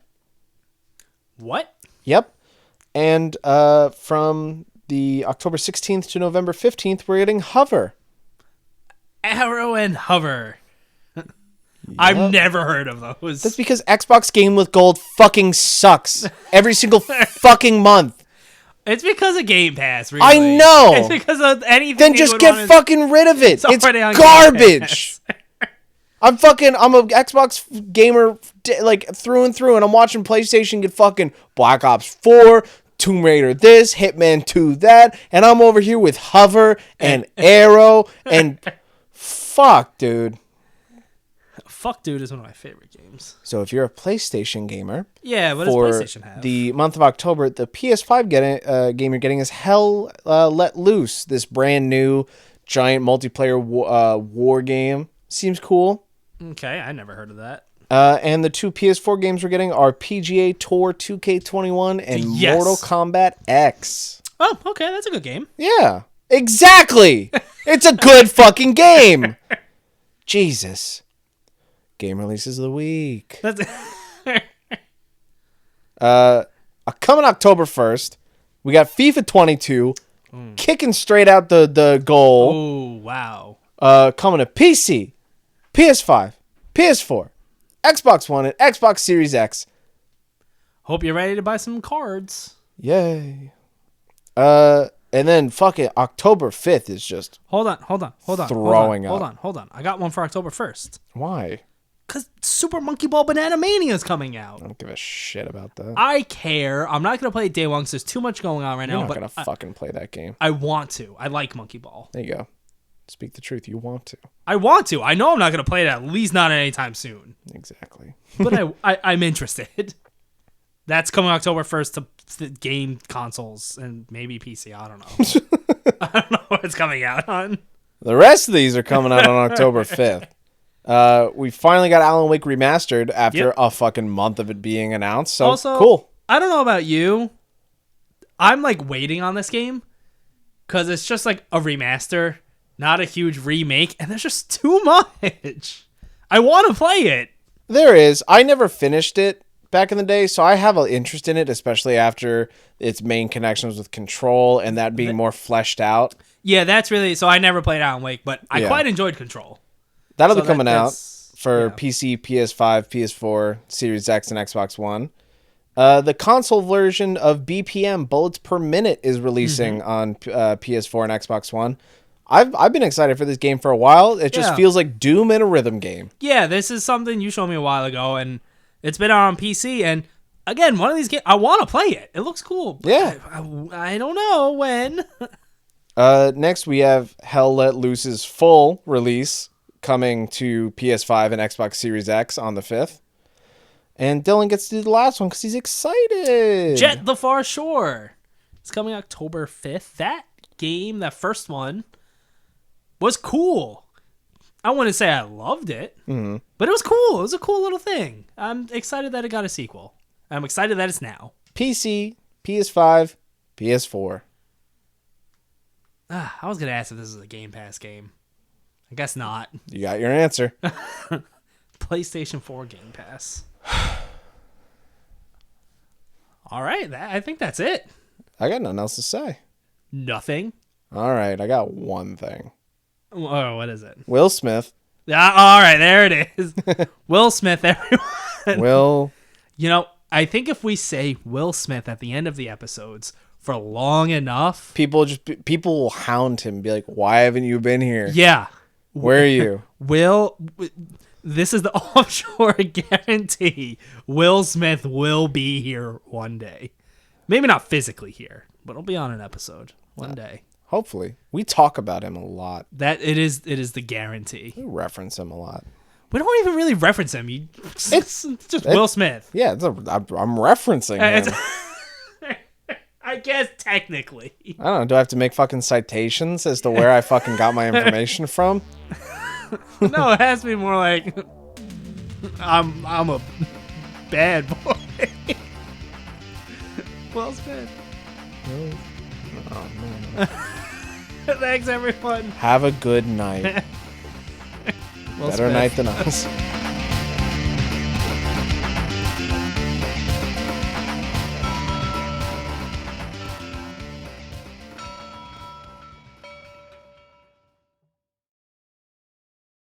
Speaker 2: What?
Speaker 1: Yep. And from the October 16th to November 15th, we're getting Hover.
Speaker 2: Arrow and Hover. Yep. I've never heard of those.
Speaker 1: That's because Xbox Game with Gold fucking sucks. Every single fucking month.
Speaker 2: It's because of Game Pass, really.
Speaker 1: I know.
Speaker 2: It's because of anything.
Speaker 1: Then just get fucking rid of it. It's garbage. I'm a Xbox gamer like through and through, and I'm watching PlayStation get fucking Black Ops 4, Tomb Raider this, Hitman 2 that, and I'm over here with Hover and Arrow and fuck, dude.
Speaker 2: Fuck Dude is one of my favorite games.
Speaker 1: So if you're a PlayStation gamer,
Speaker 2: Yeah, what does
Speaker 1: for
Speaker 2: PlayStation have?
Speaker 1: the month of October, the PS5 game you're getting is Hell Let Loose. This brand new giant multiplayer war game. Seems cool.
Speaker 2: Okay, I never heard of that.
Speaker 1: And the 2 PS4 games we're getting are PGA Tour 2K21 and
Speaker 2: Yes.
Speaker 1: Mortal Kombat X.
Speaker 2: Oh, okay, that's a good game.
Speaker 1: Yeah, exactly. It's a good fucking game. Jesus. Game releases of the week.
Speaker 2: That's
Speaker 1: Coming October 1st, we got FIFA 22 kicking straight out the goal.
Speaker 2: Oh, wow.
Speaker 1: Coming to PC, PS5, PS4, Xbox One, and Xbox Series X.
Speaker 2: Hope you're ready to buy some cards.
Speaker 1: Yay. And then fucking October 5th is just
Speaker 2: Hold on.
Speaker 1: Throwing up.
Speaker 2: Hold on. I got one for October 1st.
Speaker 1: why?
Speaker 2: Because Super Monkey Ball Banana Mania is coming out.
Speaker 1: I don't give a shit about that.
Speaker 2: I care. I'm not going to play it day one because there's too much going on right
Speaker 1: You're
Speaker 2: now.
Speaker 1: not
Speaker 2: But
Speaker 1: gonna fucking play that game.
Speaker 2: I want to. I like Monkey Ball.
Speaker 1: There you go. Speak the truth. You want to.
Speaker 2: I want to. I know I'm not going to play it, at least not anytime soon.
Speaker 1: Exactly.
Speaker 2: But I'm interested. That's coming October 1st to game consoles and maybe PC. I don't know. I don't know what it's coming out on.
Speaker 1: The rest of these are coming out on October 5th. We finally got Alan Wake remastered after a fucking month of it being announced. So
Speaker 2: Also,
Speaker 1: cool.
Speaker 2: I don't know about you. I'm like waiting on this game because it's just like a remaster, not a huge remake, and there's just too much. I want to play it.
Speaker 1: There is. I never finished it back in the day, so I have an interest in it, especially after its main connections with Control and that being more fleshed out.
Speaker 2: Yeah, that's really... So I never played Alan Wake, but I quite enjoyed Control.
Speaker 1: That'll
Speaker 2: So
Speaker 1: be coming out for
Speaker 2: yeah.
Speaker 1: PC, PS5, PS4, Series X, and Xbox One. The console version of BPM, Bullets Per Minute, is releasing on PS4 and Xbox One. I've been excited for this game for a while. It just feels like Doom in a rhythm game.
Speaker 2: Yeah, this is something you showed me a while ago, and it's been out on PC, and again, one of these games, I want to play it. It looks cool. But
Speaker 1: Yeah.
Speaker 2: I don't know when.
Speaker 1: Next, we have Hell Let Loose's full release coming to PS5 and Xbox Series X on the 5th. And Dylan gets to do the last one because he's excited.
Speaker 2: Jet the Far Shore. It's coming October 5th. That game, that first one, was cool. I wouldn't say I loved it, but it was cool. It was a cool little thing. I'm excited that it got a sequel. I'm excited that it's now.
Speaker 1: PC, PS5, PS4.
Speaker 2: I was going to ask if this is a Game Pass game. I guess not.
Speaker 1: You got your answer.
Speaker 2: PlayStation 4 Game Pass. All right. I think that's it.
Speaker 1: I got nothing else to say.
Speaker 2: Nothing.
Speaker 1: All right, I got one thing.
Speaker 2: Oh, what is it?
Speaker 1: Will Smith.
Speaker 2: All right, there it is. Will Smith, everyone.
Speaker 1: Will.
Speaker 2: You know, I think if we say Will Smith at the end of the episodes for long enough,
Speaker 1: People will hound him, be like, "Why haven't you been here?
Speaker 2: yeah,
Speaker 1: Where are you?"
Speaker 2: This is the offshore guarantee. Will Smith will be here one day. Maybe not physically here, but he'll be on an episode one day.
Speaker 1: Hopefully, we talk about him a lot.
Speaker 2: That it is the guarantee.
Speaker 1: We reference him a lot.
Speaker 2: We don't even really reference him. It's just Will Smith.
Speaker 1: Yeah, I'm referencing him.
Speaker 2: I guess technically.
Speaker 1: I don't know. Do I have to make fucking citations as to where I fucking got my information from?
Speaker 2: No, it has to be more like I'm a bad boy. Will Smith.
Speaker 1: Oh, man.
Speaker 2: Thanks, everyone.
Speaker 1: Have a good night.
Speaker 2: Will
Speaker 1: Better
Speaker 2: Smith.
Speaker 1: night than us.